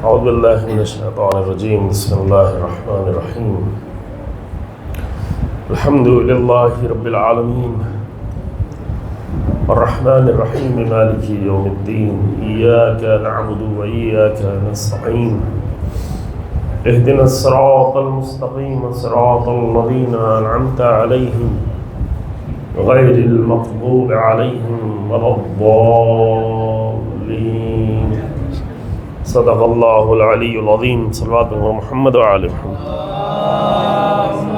أعوذ بالله من الشيطان الرجيم. بسم الله الرحمن الرحيم. الحمد لله رب العالمين الرحمن الرحيم مالك يوم الدين. إياك نعبد وإياك نستعين. اهدنا الصراط المستقيم صراط الذين أنعمت عليهم غير المغضوب عليهم ولا الضالين. صدق الله العلي العظيم. صلوات محمد وعلى محمد. اللهم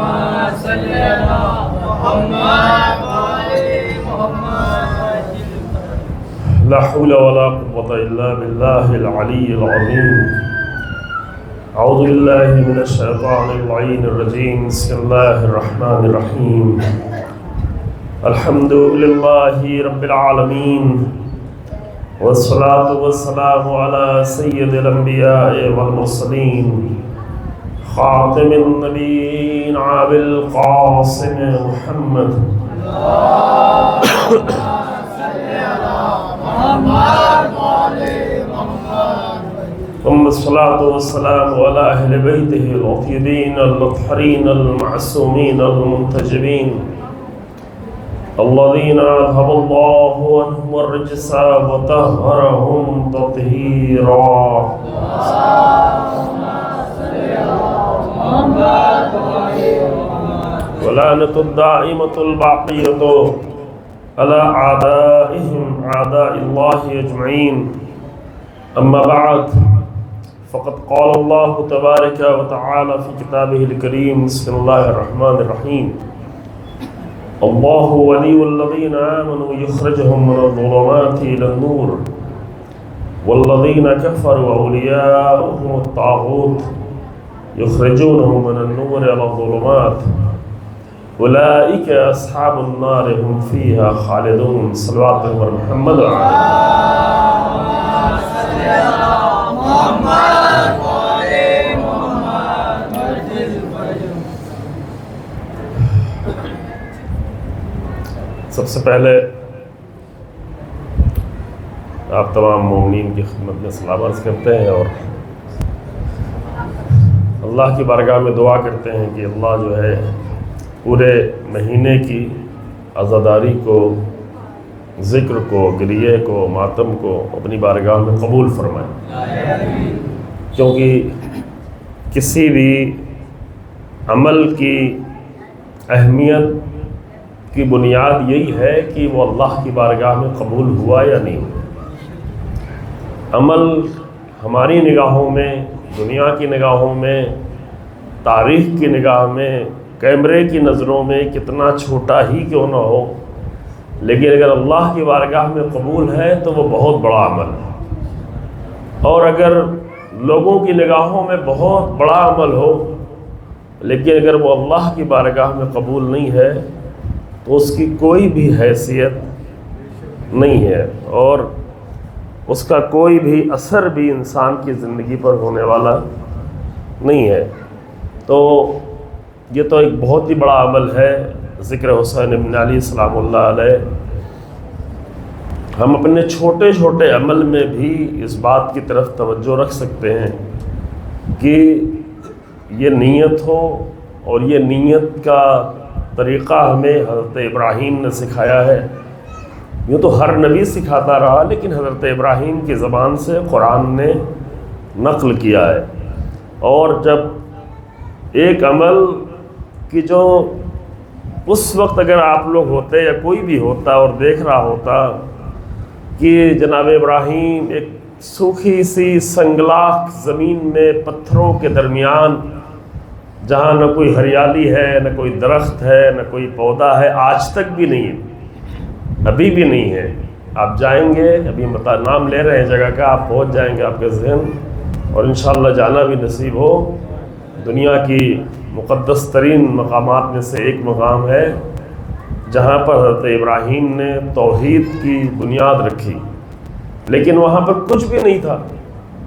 صل على محمد وعلى محمد. لا حول ولا قوة إلا بالله العلي العظيم. أعوذ بالله من الشيطان اللعين الرجيم. بسم الله الرحمن الرحيم. الحمد لله رب العالمين والصلاة والسلام على سيد الأنبياء والمرسلين خاتم النبيين أبي القاسم محمد. اللهم صل على محمد وعلى محمد. ثم الصلاة والسلام على أهل بيته الطيبين الطاهرين المعصومين المنتجبين الذين أذهب الله عنهم الرجس وطهرهم تطهيرا. ولعنة الدائمة الباقية على أعدائهم أعداء الله أجمعين. أما بعد فقد قال الله تبارك وتعالى في كتابه الكريم. بسم الله الرحمن الرحيم. الله ولي الذين آمنوا يخرجهم من الظلمات إلى النور والذين كفروا أولياؤهم الطاغوت يخرجونهم من النور إلى الظلمات أولئك أصحاب النار هم فيها خالدون. صلوات محمد وعلى محمد وعلى محمد. سب سے پہلے آپ تمام مومنین کی خدمت میں سلام عرض کرتے ہیں اور اللہ کی بارگاہ میں دعا کرتے ہیں کہ اللہ جو ہے پورے مہینے کی عزاداری کو، ذکر کو، گریے کو، ماتم کو اپنی بارگاہ میں قبول فرمائے، کیونکہ کسی بھی عمل کی اہمیت کی بنیاد یہی ہے کہ وہ اللہ کی بارگاہ میں قبول ہوا یا نہیں. عمل ہماری نگاہوں میں، دنیا کی نگاہوں میں، تاریخ کی نگاہ میں، کیمرے کی نظروں میں کتنا چھوٹا ہی کیوں نہ ہو، لیکن اگر اللہ کی بارگاہ میں قبول ہے تو وہ بہت بڑا عمل ہے. اور اگر لوگوں کی نگاہوں میں بہت بڑا عمل ہو لیکن اگر وہ اللہ کی بارگاہ میں قبول نہیں ہے تو اس کی کوئی بھی حیثیت نہیں ہے اور اس کا کوئی بھی اثر بھی انسان کی زندگی پر ہونے والا نہیں ہے. تو یہ تو ایک بہت ہی بڑا عمل ہے ذکر حسین ابن علی سلام اللہ علیہ. ہم اپنے چھوٹے چھوٹے عمل میں بھی اس بات کی طرف توجہ رکھ سکتے ہیں کہ یہ نیت ہو، اور یہ نیت کا طریقہ ہمیں حضرت ابراہیم نے سکھایا ہے. یوں تو ہر نبی سکھاتا رہا لیکن حضرت ابراہیم کی زبان سے قرآن نے نقل کیا ہے. اور جب ایک عمل کی جو اس وقت اگر آپ لوگ ہوتے یا کوئی بھی ہوتا اور دیکھ رہا ہوتا کہ جناب ابراہیم ایک سوکھی سی سنگلاخ زمین میں پتھروں کے درمیان جہاں نہ کوئی ہریالی ہے، نہ کوئی درخت ہے، نہ کوئی پودا ہے، آج تک بھی نہیں ہے، ابھی بھی نہیں ہے. آپ جائیں گے، ابھی نام لے رہے ہیں جگہ کا، آپ پہنچ جائیں گے آپ کے ذہن، اور انشاءاللہ جانا بھی نصیب ہو. دنیا کی مقدس ترین مقامات میں سے ایک مقام ہے جہاں پر حضرت ابراہیم نے توحید کی بنیاد رکھی، لیکن وہاں پر کچھ بھی نہیں تھا.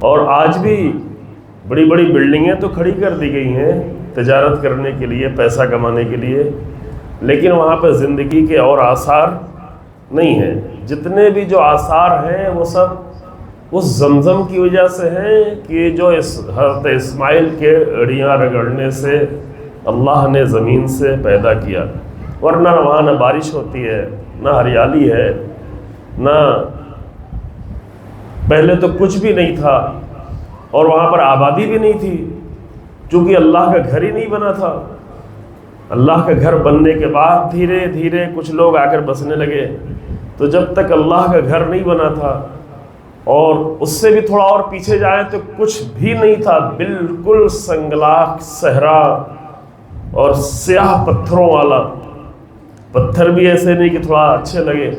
اور آج بھی بڑی بڑی بلڈنگیں تو کھڑی کر دی گئی ہیں تجارت کرنے کے لیے، پیسہ کمانے کے لیے، لیکن وہاں پہ زندگی کے اور آثار نہیں ہیں. جتنے بھی جو آثار ہیں وہ سب اس زمزم کی وجہ سے ہیں کہ جو حضرت اسماعیل کے اڑیاں رگڑنے سے اللہ نے زمین سے پیدا کیا، ورنہ وہاں نہ بارش ہوتی ہے، نہ ہریالی ہے، نہ پہلے تو کچھ بھی نہیں تھا، اور وہاں پر آبادی بھی نہیں تھی، چونکہ اللہ کا گھر ہی نہیں بنا تھا۔ اللہ کا گھر بننے کے بعد دھیرے دھیرے کچھ لوگ آ کر بسنے لگے، تو جب تک اللہ کا گھر نہیں بنا تھا، اور اس سے بھی تھوڑا اور پیچھے جائیں تو کچھ بھی نہیں تھا، بالکل سنگلاخ صحرا اور سیاہ پتھروں والا، پتھر بھی ایسے نہیں کہ تھوڑا اچھے لگے،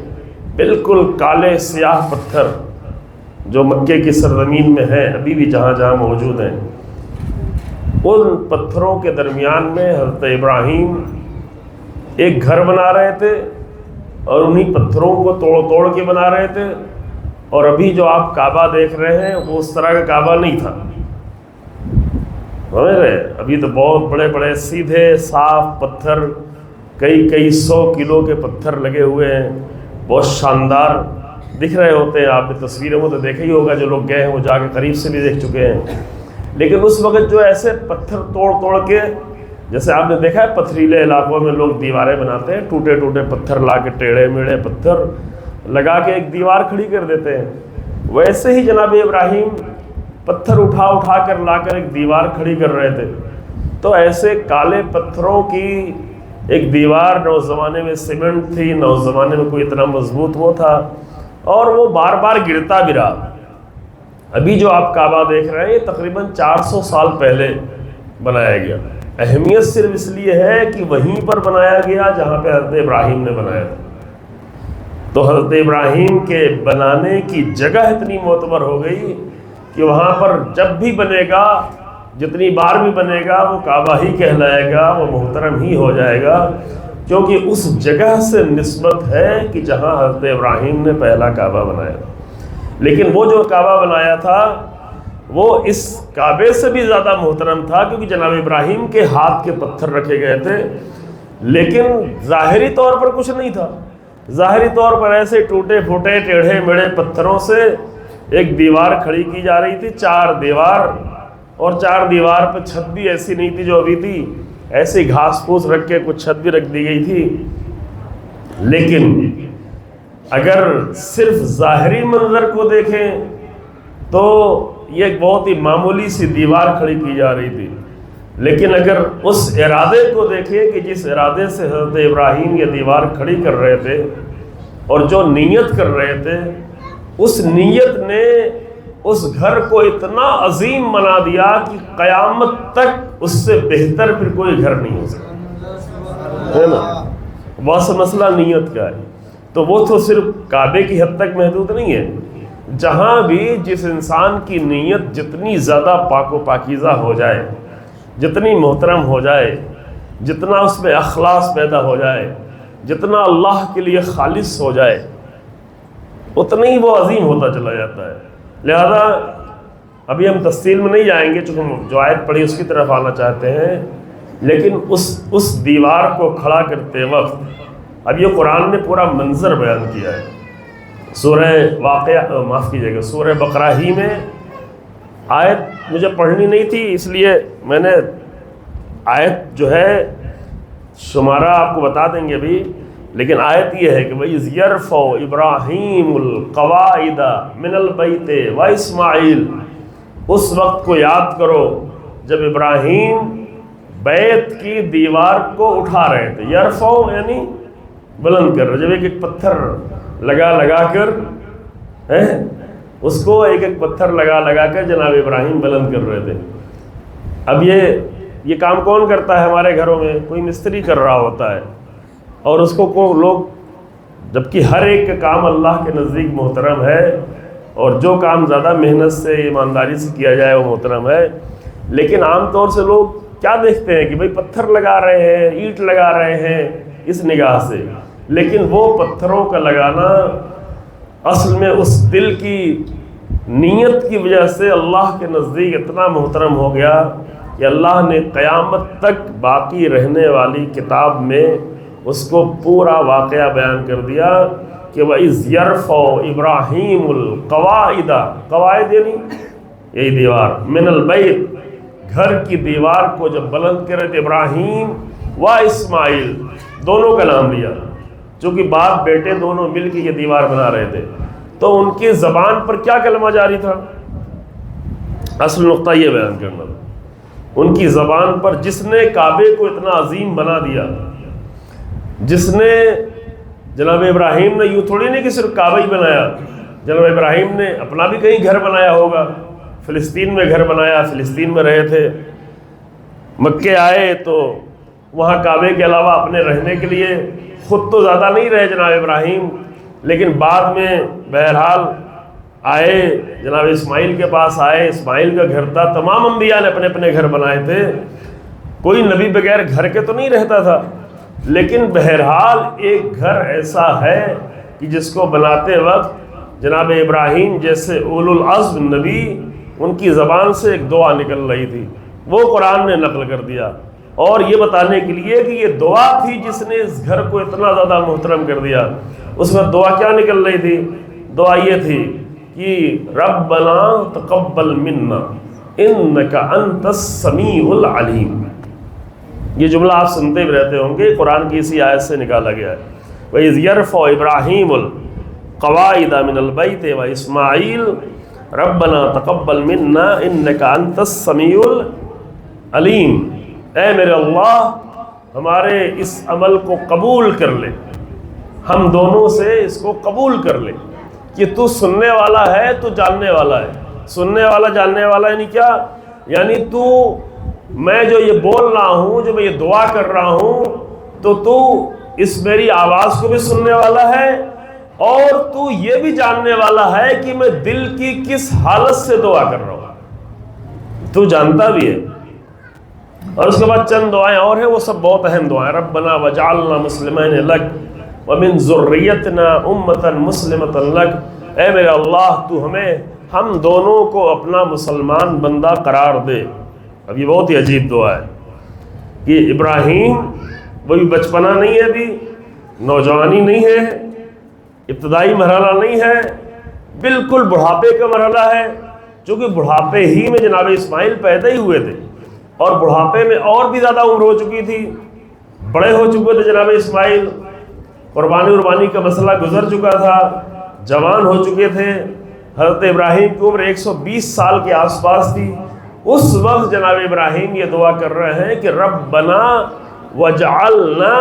بالکل کالے سیاہ پتھر جو مکے کی سرزمین میں ہیں، ابھی بھی جہاں جہاں موجود ہیں۔ ان پتھروں کے درمیان میں حضرت ابراہیم ایک گھر بنا رہے تھے، اور انہی پتھروں کو توڑ توڑ کے بنا رہے تھے، اور ابھی جو آپ کعبہ دیکھ رہے ہیں وہ اس طرح کا کعبہ نہیں تھا، سمجھ رہے؟ ابھی تو بہت بڑے بڑے سیدھے صاف پتھر، کئی 100 کلو کے پتھر لگے ہوئے ہیں، بہت شاندار دکھ رہے ہوتے ہیں۔ آپ نے تصویروں میں تو دیکھا ہی ہوگا، جو لوگ گئے ہیں وہ جا کے قریب سے بھی دیکھ چکے ہیں۔ لیکن اس وقت جو ایسے پتھر توڑ توڑ کے، جیسے آپ نے دیکھا ہے پتھریلے علاقوں میں لوگ دیواریں بناتے ہیں، ٹوٹے ٹوٹے پتھر لا کے، ٹیڑھے میڑھے پتھر لگا کے ایک دیوار کھڑی کر دیتے ہیں، ویسے ہی جناب ابراہیم پتھر اٹھا اٹھا کر لا کر ایک دیوار کھڑی کر رہے تھے۔ تو ایسے کالے پتھروں کی ایک دیوار، نہ اس زمانے میں سیمنٹ تھی، نہ اس زمانے میں کوئی اتنا مضبوط وہ تھا، اور وہ بار بار گرتا بھی رہا۔ ابھی جو آپ کعبہ دیکھ رہے ہیں یہ تقریباً 400 سال پہلے بنایا گیا۔ اہمیت صرف اس لیے ہے کہ وہیں پر بنایا گیا جہاں پہ حضرت ابراہیم نے بنایا تھا۔ تو حضرت ابراہیم کے بنانے کی جگہ اتنی معتبر ہو گئی کہ وہاں پر جب بھی بنے گا، جتنی بار بھی بنے گا، وہ کعبہ ہی کہلائے گا، وہ محترم ہی ہو جائے گا، کیونکہ اس جگہ سے نسبت ہے کہ جہاں حضرت ابراہیم نے پہلا کعبہ بنایا تھا۔ لیکن وہ جو کعبہ بنایا تھا وہ اس کعبے سے بھی زیادہ محترم تھا، کیونکہ جناب ابراہیم کے ہاتھ کے پتھر رکھے گئے تھے، لیکن ظاہری طور پر کچھ نہیں تھا۔ ظاہری طور پر ایسے ٹوٹے پھوٹے ٹیڑھے میڑھے پتھروں سے ایک دیوار کھڑی کی جا رہی تھی، 4 دیوار، اور 4 دیوار پہ چھت بھی ایسی نہیں تھی جو ابھی تھی، ایسی گھاس پھوس رکھ کے کچھ چھت بھی رکھ دی گئی تھی۔ لیکن اگر صرف ظاہری منظر کو دیکھیں تو یہ ایک بہت ہی معمولی سی دیوار کھڑی کی جا رہی تھی، لیکن اگر اس ارادے کو دیکھیں کہ جس ارادے سے حضرت ابراہیم یہ دیوار کھڑی کر رہے تھے اور جو نیت کر رہے تھے، اس نیت نے اس گھر کو اتنا عظیم بنا دیا کہ قیامت تک اس سے بہتر پھر کوئی گھر نہیں ہو سکتا، ہے نا؟ بس مسئلہ نیت کا ہے۔ تو وہ تو صرف کعبے کی حد تک محدود نہیں ہے، جہاں بھی جس انسان کی نیت جتنی زیادہ پاک و پاکیزہ ہو جائے، جتنی محترم ہو جائے، جتنا اس میں اخلاص پیدا ہو جائے، جتنا اللہ کے لیے خالص ہو جائے، اتنا ہی وہ عظیم ہوتا چلا جاتا ہے۔ لہذا ابھی ہم تفصیل میں نہیں جائیں گے، چونکہ ہم جو آیت پڑھی اس کی طرف آنا چاہتے ہیں، لیکن اس دیوار کو کھڑا کرتے وقت اب یہ قرآن نے پورا منظر بیان کیا ہے۔ سورہ واقعہ، معاف کیجیے گا، سورہ بقرہ ہی میں آیت مجھے پڑھنی نہیں تھی، اس لیے میں نے آیت جو ہے شمارہ آپ کو بتا دیں گے بھی، لیکن آیت یہ ہے کہ وَإِذْ يَرْفَعُ إِبْرَاهِيمُ الْقَوَاعِدَ مِنَ الْبَيْتِ وَإِسْمَاعِيلُ، اس وقت کو یاد کرو جب ابراہیم بیت کی دیوار کو اٹھا رہے تھے۔ یرفع یعنی بلند کر رہے، جب ایک پتھر لگا کر اس کو ایک پتھر لگا کر جناب ابراہیم بلند کر رہے تھے۔ اب یہ کام کون کرتا ہے ہمارے گھروں میں؟ کوئی مستری کر رہا ہوتا ہے، اور اس کو لوگ، جبکہ ہر ایک کا کام اللہ کے نزدیک محترم ہے، اور جو کام زیادہ محنت سے ایمانداری سے کیا جائے وہ محترم ہے، لیکن عام طور سے لوگ کیا دیکھتے ہیں کہ بھئی پتھر لگا رہے ہیں، اینٹ لگا رہے ہیں اس نگاہ سے، لیکن وہ پتھروں کا لگانا اصل میں اس دل کی نیت کی وجہ سے اللہ کے نزدیک اتنا محترم ہو گیا کہ اللہ نے قیامت تک باقی رہنے والی کتاب میں اس کو پورا واقعہ بیان کر دیا کہ وَإِذْ يَرْفَعُ إِبْرَاهِيمُ الْقَوَاعِدَ، قواعد یعنی یہی دیوار، من البیت، گھر کی دیوار کو جب بلند کرے تھے ابراہیم و اسماعیل، دونوں کا نام لیا، چونکہ باپ بیٹے دونوں مل کے یہ دیوار بنا رہے تھے، تو ان کی زبان پر کیا کلمہ جاری تھا؟ اصل نقطہ یہ بیان کرنا، ان کی زبان پر جس نے کعبے کو اتنا عظیم بنا دیا، جس نے جناب ابراہیم نے یوں تھوڑی نہیں کہ صرف کعبہ ہی بنایا، جناب ابراہیم نے اپنا بھی کہیں گھر بنایا ہوگا، فلسطین میں گھر بنایا، فلسطین میں رہے تھے، مکے آئے تو وہاں کعبے کے علاوہ اپنے رہنے کے لیے خود تو زیادہ نہیں رہے جناب ابراہیم، لیکن بعد میں بہرحال آئے، جناب اسماعیل کے پاس آئے، اسماعیل کا گھر تھا، تمام انبیاء نے اپنے اپنے گھر بنائے تھے، کوئی نبی بغیر گھر کے تو نہیں رہتا تھا، لیکن بہرحال ایک گھر ایسا ہے کہ جس کو بناتے وقت جناب ابراہیم جیسے اولو العزم نبی، ان کی زبان سے ایک دعا نکل رہی تھی، وہ قرآن نے نقل کر دیا، اور یہ بتانے کے لیے کہ یہ دعا تھی جس نے اس گھر کو اتنا زیادہ محترم کر دیا۔ اس میں دعا کیا نکل رہی تھی؟ دعا یہ تھی کہ ربنا تقبل منا انک انت السمیع العلیم۔ یہ جملہ آپ سنتے بھی رہتے ہوں گے، قرآن کی اسی آیت سے نکالا گیا ہے۔ وَإِذْ يَرْفَعُ إِبْرَاهِيمُ الْقَوَاعِدَ مِنَ الْبَيْتِ وَإِسْمَاعِيلُ رَبَّنَا تَقَبَّلْ مِنَّا إِنَّكَ أَنْتَ السَّمِيعُ الْعَلِيمُ، اے میرے اللہ ہمارے اس عمل کو قبول کر لے، ہم دونوں سے اس کو قبول کر لے کہ تو سننے والا ہے، تو جاننے والا ہے۔ سننے والا جاننے والا یعنی کیا؟ یعنی تو میں جو یہ بول رہا ہوں، جو میں یہ دعا کر رہا ہوں، تو اس میری آواز کو بھی سننے والا ہے، اور تو یہ بھی جاننے والا ہے کہ میں دل کی کس حالت سے دعا کر رہا ہوں، تو جانتا بھی ہے۔ اور اس کے بعد چند دعائیں اور ہیں، وہ سب بہت اہم دعائیں، ربنا وجعلنا مسلمین لک ومن ذریتنا امتا مسلمتا لک، اے میرے اللہ تو ہم دونوں کو اپنا مسلمان بندہ قرار دے۔ اب یہ بہت ہی عجیب دعا ہے کہ ابراہیم وہ بھی بچپنا نہیں ہے، ابھی نوجوانی نہیں ہے، ابتدائی مرحلہ نہیں ہے، بالکل بڑھاپے کا مرحلہ ہے، چونکہ بڑھاپے ہی میں جناب اسماعیل پیدا ہی ہوئے تھے، اور بڑھاپے میں اور بھی زیادہ عمر ہو چکی تھی، بڑے ہو چکے تھے جناب اسماعیل، قربانی کا مسئلہ گزر چکا تھا، جوان ہو چکے تھے۔ حضرت ابراہیم کی عمر 120 سال کے آس پاس تھی۔ اس وقت جناب ابراہیم یہ دعا کر رہے ہیں کہ ربنا وجعلنا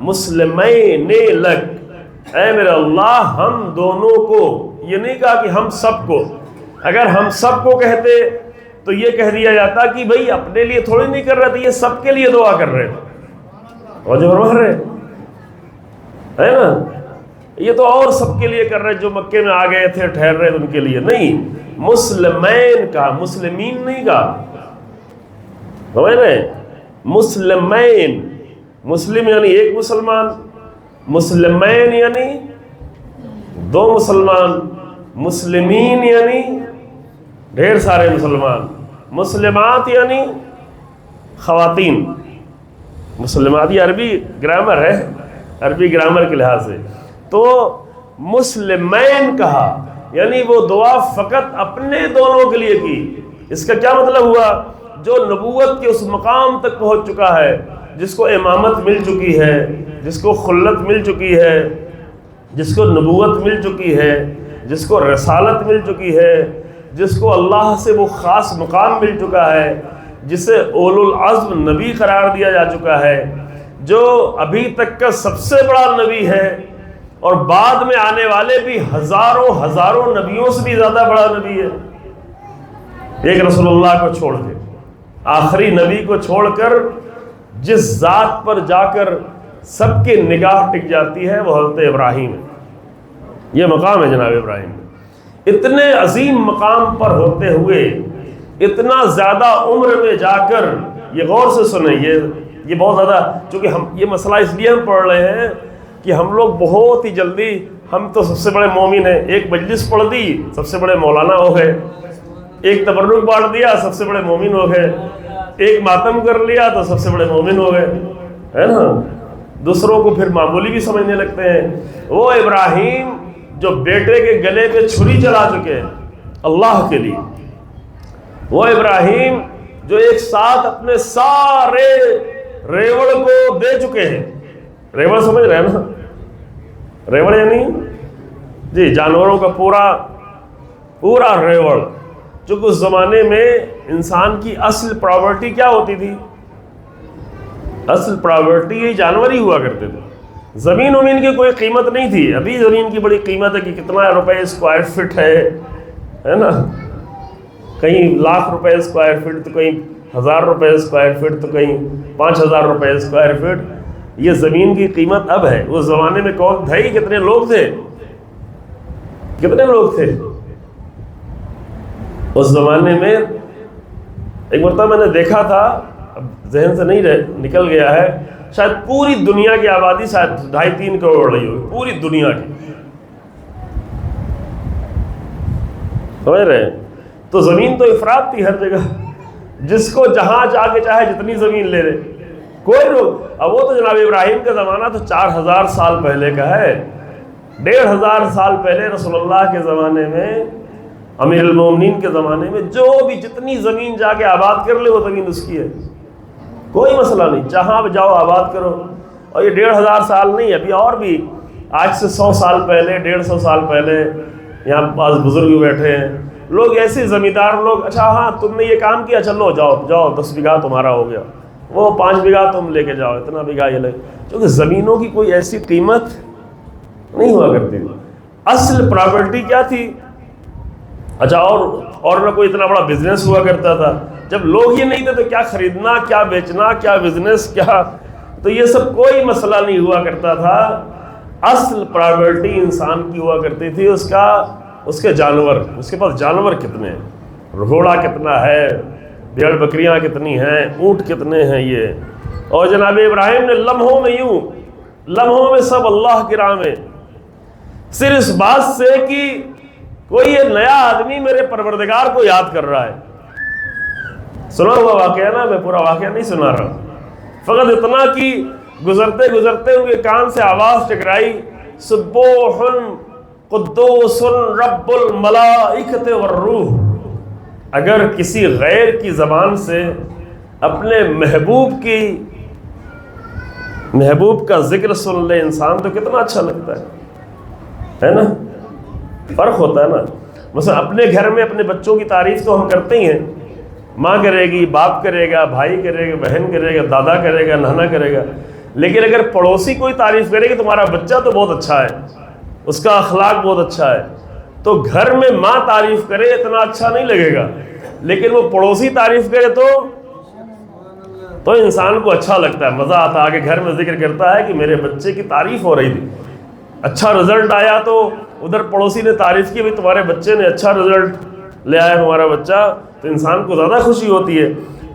مسلمین لک، اے میرے اللہ ہم دونوں کو، یہ نہیں کہا کہ ہم سب کو، اگر ہم سب کو کہتے تو یہ کہہ دیا جاتا کہ بھئی اپنے لیے تھوڑی نہیں کر رہے تھے، یہ سب کے لیے دعا کر رہے تھے، اور جو فرما رہے ہے نا، یہ تو اور سب کے لیے کر رہے جو مکے میں آ گئے تھے ٹھہر رہے ان کے لیے نہیں، مسلمین کہا، مسلمین نہیں کہا، سمجھ رہے ہیں؟ مسلمین، مسلم یعنی ایک مسلمان، مسلمین یعنی دو مسلمان، مسلمین یعنی ڈھیر سارے مسلمان، مسلمات یعنی خواتین، مسلمات یہ عربی گرامر ہے، عربی گرامر کے لحاظ سے، تو مسلمین کہا یعنی وہ دعا فقط اپنے دونوں کے لیے کی۔ اس کا کیا مطلب ہوا؟ جو نبوت کے اس مقام تک پہنچ چکا ہے، جس کو امامت مل چکی ہے، جس کو خلت مل چکی ہے، جس کو نبوت مل چکی ہے، جس کو رسالت مل چکی ہے، جس کو اللہ سے وہ خاص مقام مل چکا ہے، جسے اولو العزم نبی قرار دیا جا چکا ہے، جو ابھی تک کا سب سے بڑا نبی ہے، اور بعد میں آنے والے بھی ہزاروں نبیوں سے بھی زیادہ بڑا نبی ہے، ایک رسول اللہ کو چھوڑ کے، آخری نبی کو چھوڑ کر جس ذات پر جا کر سب کی نگاہ ٹک جاتی ہے وہ حضرت ابراہیم ہے۔ یہ مقام ہے جناب ابراہیم میں۔ اتنے عظیم مقام پر ہوتے ہوئے، اتنا زیادہ عمر میں جا کر، یہ غور سے سنیں، یہ بہت زیادہ، چونکہ ہم یہ مسئلہ اس لیے ہم پڑھ رہے ہیں کہ ہم لوگ بہت ہی جلدی، ہم تو سب سے بڑے مومن ہیں، ایک مجلس پڑھ دی سب سے بڑے مولانا ہو گئے، ایک تبرک بانٹ دیا سب سے بڑے مومن ہو گئے، ایک ماتم کر لیا تو سب سے بڑے مومن ہو گئے، ہے نا؟ دوسروں کو پھر معمولی بھی سمجھنے لگتے ہیں۔ وہ ابراہیم جو بیٹے کے گلے پہ چھری چلا چکے ہیں اللہ کے لیے، وہ ابراہیم جو ایک ساتھ اپنے سارے ریوڑ کو دے چکے ہیں۔ ریوڑ سمجھ رہے ہیں نا؟ ریوڑ یعنی جی جانوروں کا پورا ریوڑ، جو اس زمانے میں انسان کی اصل پراپرٹی کیا ہوتی تھی؟ اصل پراپرٹی یہ جانور ہی ہوا کرتے تھے۔ زمین ومین کی کوئی قیمت نہیں تھی۔ ابھی زمین کی بڑی قیمت ہے کہ کتنا روپے اسکوائر فٹ ہے نا، کہیں لاکھ روپے اسکوائر فٹ تو کہیں 1000 روپے اسکوائر فٹ تو کہیں 5000 روپے اسکوائر فٹ۔ یہ زمین کی قیمت اب ہے، اس زمانے میں کون تھے؟ کتنے لوگ تھے؟ اس زمانے میں ایک مرتبہ میں نے دیکھا تھا، اب ذہن سے نہیں نکل گیا ہے، شاید پوری دنیا کی آبادی شاید 2.5-3 کروڑ رہی ہوگی، پوری دنیا کی، سمجھ رہے ہیں؟ تو زمین تو افراط تھی ہر جگہ، جس کو جہاں جا کے چاہے جتنی زمین لے لے، کوئی لوگ۔ اب وہ تو جناب ابراہیم کا زمانہ تو 4000 سال پہلے کا ہے، 1500 سال پہلے رسول اللہ کے زمانے میں، امیر المومنین کے زمانے میں جو بھی جتنی زمین جا کے آباد کر لے وہ زمین اس کی ہے، کوئی مسئلہ نہیں، جہاں جاؤ آباد کرو۔ اور یہ 1500 سال نہیں، ابھی اور بھی آج سے 100 سال پہلے، 150 سال پہلے یہاں بعض بزرگ بیٹھے ہیں، لوگ ایسے زمیندار لوگ، اچھا ہاں تم نے یہ کام کیا، چلو جاؤ 10 بیگھہ تمہارا ہو گیا، وہ 5 بیگھہ تم لے کے جاؤ، اتنا بیگھہ یہ لے، کیونکہ زمینوں کی کوئی ایسی قیمت نہیں ہوا کرتی تھی۔ اصل پراپرٹی کیا تھی؟ اچھا اور نہ کوئی اتنا بڑا بزنس ہوا کرتا تھا، جب لوگ ہی نہیں تھے تو کیا خریدنا، کیا بیچنا، کیا بزنس، کیا، تو یہ سب کوئی مسئلہ نہیں ہوا کرتا تھا۔ اصل پراپرٹی انسان کی ہوا کرتی تھی اس کے جانور، اس کے پاس جانور کتنے ہیں، گھوڑا کتنا ہے، بھیڑ بکریاں کتنی ہیں، اونٹ کتنے ہیں یہ۔ اور جناب ابراہیم نے لمحوں میں سب اللہ کی راہ میں، صرف اس بات سے کہ کوئی یہ نیا آدمی میرے پروردگار کو یاد کر رہا ہے۔ سنا ہوا واقعہ نا، میں پورا واقعہ نہیں سنا رہا، فقط اتنا کہ گزرتے ان کے کان سے آواز ٹکرائی، سبوح قدوس رب الملائکۃ والروح۔ اگر کسی غیر کی زبان سے اپنے محبوب کا ذکر سن لے انسان تو کتنا اچھا لگتا ہے نا؟ فرق ہوتا ہے نا۔ مثلا اپنے گھر میں اپنے بچوں کی تعریف تو ہم کرتے ہی ہیں، ماں کرے گی، باپ کرے گا، بھائی کرے گا، بہن کرے گا، دادا کرے گا، نانا کرے گا، لیکن اگر پڑوسی کوئی تعریف کرے کہ تمہارا بچہ تو بہت اچھا ہے، اس کا اخلاق بہت اچھا ہے، تو گھر میں ماں تعریف کرے اتنا اچھا نہیں لگے گا، لیکن وہ پڑوسی تعریف کرے تو انسان کو اچھا لگتا ہے، مزہ آتا ہے، آگے گھر میں ذکر کرتا ہے کہ میرے بچے کی تعریف ہو رہی تھی، اچھا رزلٹ آیا تو ادھر پڑوسی نے تعریف کی، بھائی تمہارے بچے نے اچھا رزلٹ لے آیا تمہارا بچہ، تو انسان کو زیادہ خوشی ہوتی ہے۔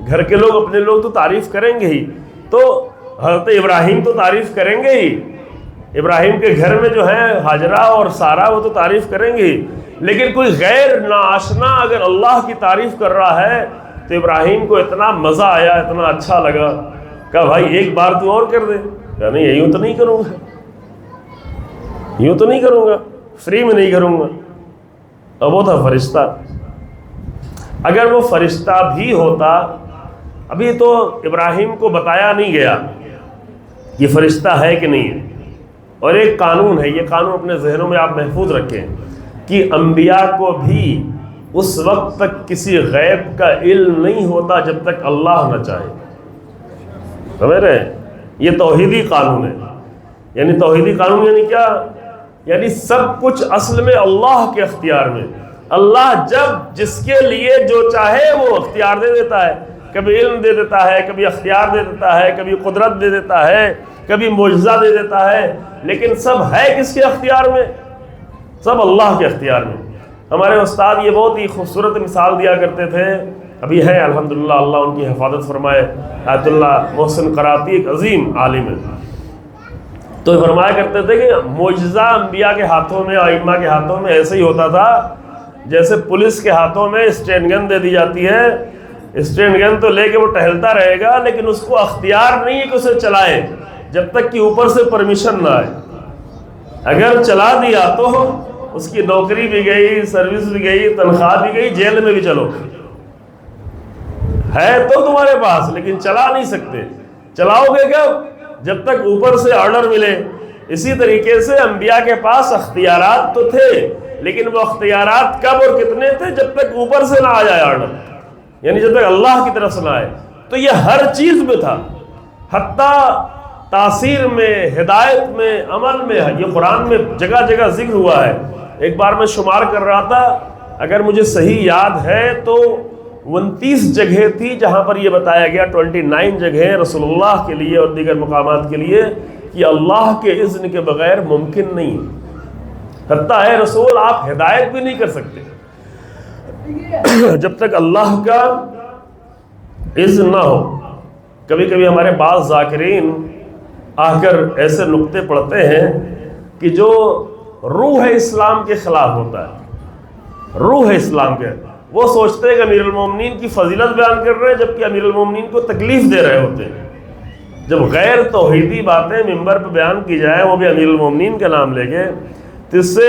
گھر کے لوگ اپنے لوگ تو تعریف کریں گے ہی، تو حضرت ابراہیم تو تعریف کریں گے ہی، ابراہیم کے گھر میں جو ہے ہاجرہ اور سارہ وہ تو تعریف کریں گے ہی، لیکن کوئی غیر ناآشنا اگر اللہ کی تعریف کر رہا ہے تو ابراہیم کو اتنا مزہ آیا، اتنا اچھا لگا، کہا بھائی ایک بار تو اور کر دے، کہا نہیں یوں تو نہیں کروں گا، فری میں نہیں کروں گا۔ اب وہ تھا فرشتہ، اگر وہ فرشتہ بھی ہوتا، ابھی تو ابراہیم کو بتایا نہیں گیا کہ فرشتہ ہے کہ نہیں ہے۔ اور ایک قانون ہے، یہ قانون اپنے ذہنوں میں آپ محفوظ رکھیں کہ انبیاء کو بھی اس وقت تک کسی غیب کا علم نہیں ہوتا جب تک اللہ نہ چاہے، سمجھ رہے ہیں؟ یہ توحیدی قانون ہے۔ یعنی توحیدی قانون یعنی کیا؟ یعنی سب کچھ اصل میں اللہ کے اختیار میں، اللہ جب جس کے لیے جو چاہے وہ اختیار دے دیتا ہے، کبھی علم دے دیتا ہے، کبھی اختیار دے دیتا ہے، کبھی قدرت دے دیتا ہے، کبھی معجزہ دے دیتا ہے، لیکن سب ہے کس کے اختیار میں؟ سب اللہ کے اختیار میں۔ ہمارے استاد یہ بہت ہی خوبصورت مثال دیا کرتے تھے، ابھی ہے الحمدللہ، اللہ ان کی حفاظت فرمائے، آیت اللہ محسن قراتی ایک عظیم عالم ہے، تو فرمایا کرتے تھے کہ معجزہ انبیاء کے ہاتھوں میں، ائمہ کے ہاتھوں میں ایسے ہی ہوتا تھا جیسے پولیس کے ہاتھوں میں اسٹین گن دے دی جاتی ہے، اسٹین گن تو لے کے وہ ٹہلتا رہے گا، لیکن اس کو اختیار نہیں ہے کہ اسے چلائے، جب تک کہ اوپر سے پرمیشن نہ آئے. اگر چلا دیا تو اس کی نوکری بھی گئی، سروس بھی گئی، تنخواہ بھی گئی، جیل میں بھی چلو. ہے تو تمہارے پاس لیکن چلا نہیں سکتے. چلاؤ گے کیا؟ جب تک اوپر سے آرڈر ملے. اسی طریقے سے انبیاء کے پاس اختیارات تو تھے، لیکن وہ اختیارات کب اور کتنے تھے؟ جب تک اوپر سے نہ آ جائے آرڈر، یعنی جب تک اللہ کی طرف سے نہ آئے. تو یہ ہر چیز میں تھا، حتیٰ تاثیر میں، ہدایت میں، عمل میں. یہ قرآن میں جگہ جگہ ذکر ہوا ہے. ایک بار میں شمار کر رہا تھا، اگر مجھے صحیح یاد ہے تو 29 جگہ تھی جہاں پر یہ بتایا گیا، 29 جگہیں رسول اللہ کے لیے اور دیگر مقامات کے لیے کہ اللہ کے اذن کے بغیر ممکن نہیں. حتیٰ اے رسول آپ ہدایت بھی نہیں کر سکتے جب تک اللہ کا اذن نہ ہو. کبھی کبھی ہمارے بعض ذاکرین آ کر ایسے نقطے پڑھتے ہیں کہ جو روح اسلام کے خلاف ہوتا ہے. روح اسلام کے وہ سوچتے ہیں کہ امیر المومنین کی فضیلت بیان کر رہے ہیں، جبکہ امیر المومنین کو تکلیف دے رہے ہوتے ہیں. جب غیر توحیدی باتیں ممبر پہ بیان کی جائیں، وہ بھی امیر المومنین کا نام لے کے، تو اس سے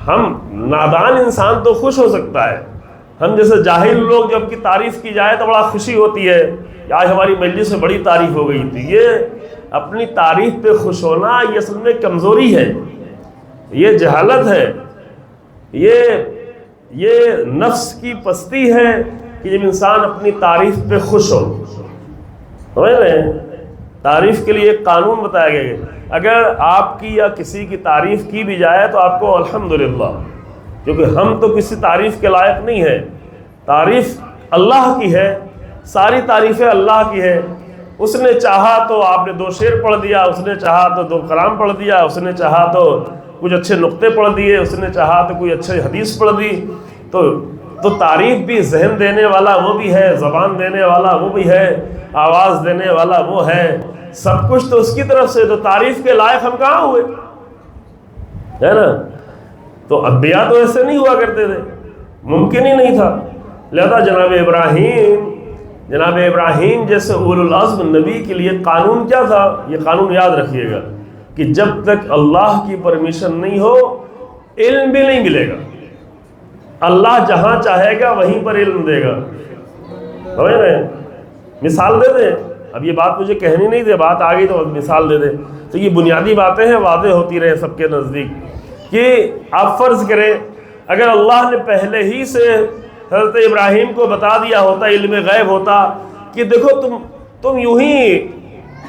ہم نادان انسان تو خوش ہو سکتا ہے. ہم جیسے جاہل لوگ جب کی تعریف کی جائے تو بڑا خوشی ہوتی ہے کہ آج ہماری مجلس میں بڑی تعریف ہو گئی تھی. یہ اپنی تعریف پہ خوش ہونا یہ اصل میں کمزوری ہے، یہ جہالت ہے، یہ نفس کی پستی ہے کہ جب انسان اپنی تعریف پہ خوش ہو. سمجھ رہے ہیں؟ تعریف کے لیے ایک قانون بتایا گیا ہے، اگر آپ کی یا کسی کی تعریف کی بھی جائے تو آپ کو الحمدللہ، کیونکہ ہم تو کسی تعریف کے لائق نہیں ہیں. تعریف اللہ کی ہے، ساری تعریفیں اللہ کی ہے. اس نے چاہا تو آپ نے 2 شعر پڑھ دیا، اس نے چاہا تو 2 کلام پڑھ دیا، اس نے چاہا تو کچھ اچھے نقطے پڑھ دیے، اس نے چاہا تو کوئی اچھے حدیث پڑھ دی. تو تعریف بھی ذہن دینے والا وہ بھی ہے، زبان دینے والا وہ بھی ہے، آواز دینے والا وہ ہے، سب کچھ تو اس کی طرف سے. تو تعریف کے لائق ہم کہاں ہوئے، ہے نا؟ تو انبیاء تو ایسے نہیں ہوا کرتے تھے، ممکن ہی نہیں تھا. لہذا جناب ابراہیم جیسے اولو العزم نبی کے لیے قانون کیا تھا؟ یہ قانون یاد رکھیے گا کہ جب تک اللہ کی پرمیشن نہیں ہو علم بھی نہیں ملے گا. اللہ جہاں چاہے گا وہیں پر علم دے گا. سمجھ رہے ہیں؟ مثال دے دیں. اب یہ بات مجھے کہنی نہیں تھی، بات آ گئی تو مثال دے دیں. تو یہ بنیادی باتیں ہیں، واضح ہوتی رہے سب کے نزدیک کہ آپ فرض کریں اگر اللہ نے پہلے ہی سے حضرت ابراہیم کو بتا دیا ہوتا، علم غیب ہوتا کہ دیکھو تم یوں ہی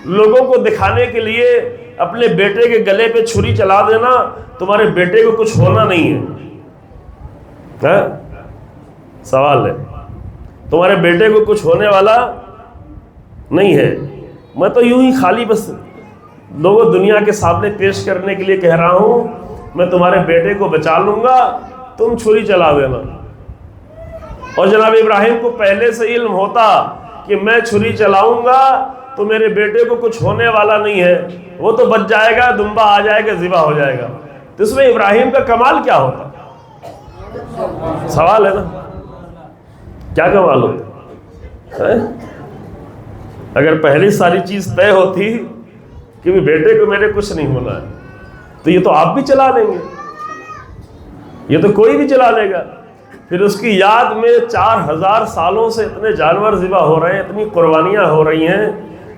لوگوں کو دکھانے کے لیے اپنے بیٹے کے گلے پہ چھری چلا دینا، تمہارے بیٹے کو کچھ ہونا نہیں ہے. سوال ہے، تمہارے بیٹے کو کچھ ہونے والا نہیں ہے. میں تو یوں ہی خالی بس لوگوں دنیا کے سامنے پیش کرنے کے لیے کہہ رہا ہوں میں تمہارے بیٹے کو بچا لوں گا، تم چھری چلا دینا. اور جناب ابراہیم کو پہلے سے علم ہوتا کہ میں چھری چلاؤں گا تو میرے بیٹے کو کچھ ہونے والا نہیں ہے، وہ تو بچ جائے گا، دمبا آ جائے گا، ذبح ہو جائے گا. تو اس میں ابراہیم کا کمال کیا ہوتا؟ سوال ہے نا، کیا کمال ہوتا؟ اگر پہلی ساری چیز طے ہوتی کہ بیٹے کو میرے کچھ نہیں ہونا ہے تو یہ تو آپ بھی چلا لیں گے، یہ تو کوئی بھی چلا لے گا. پھر اس کی یاد میں 4000 سالوں سے اتنے جانور ذبح ہو رہے ہیں، اتنی قربانیاں ہو رہی ہیں،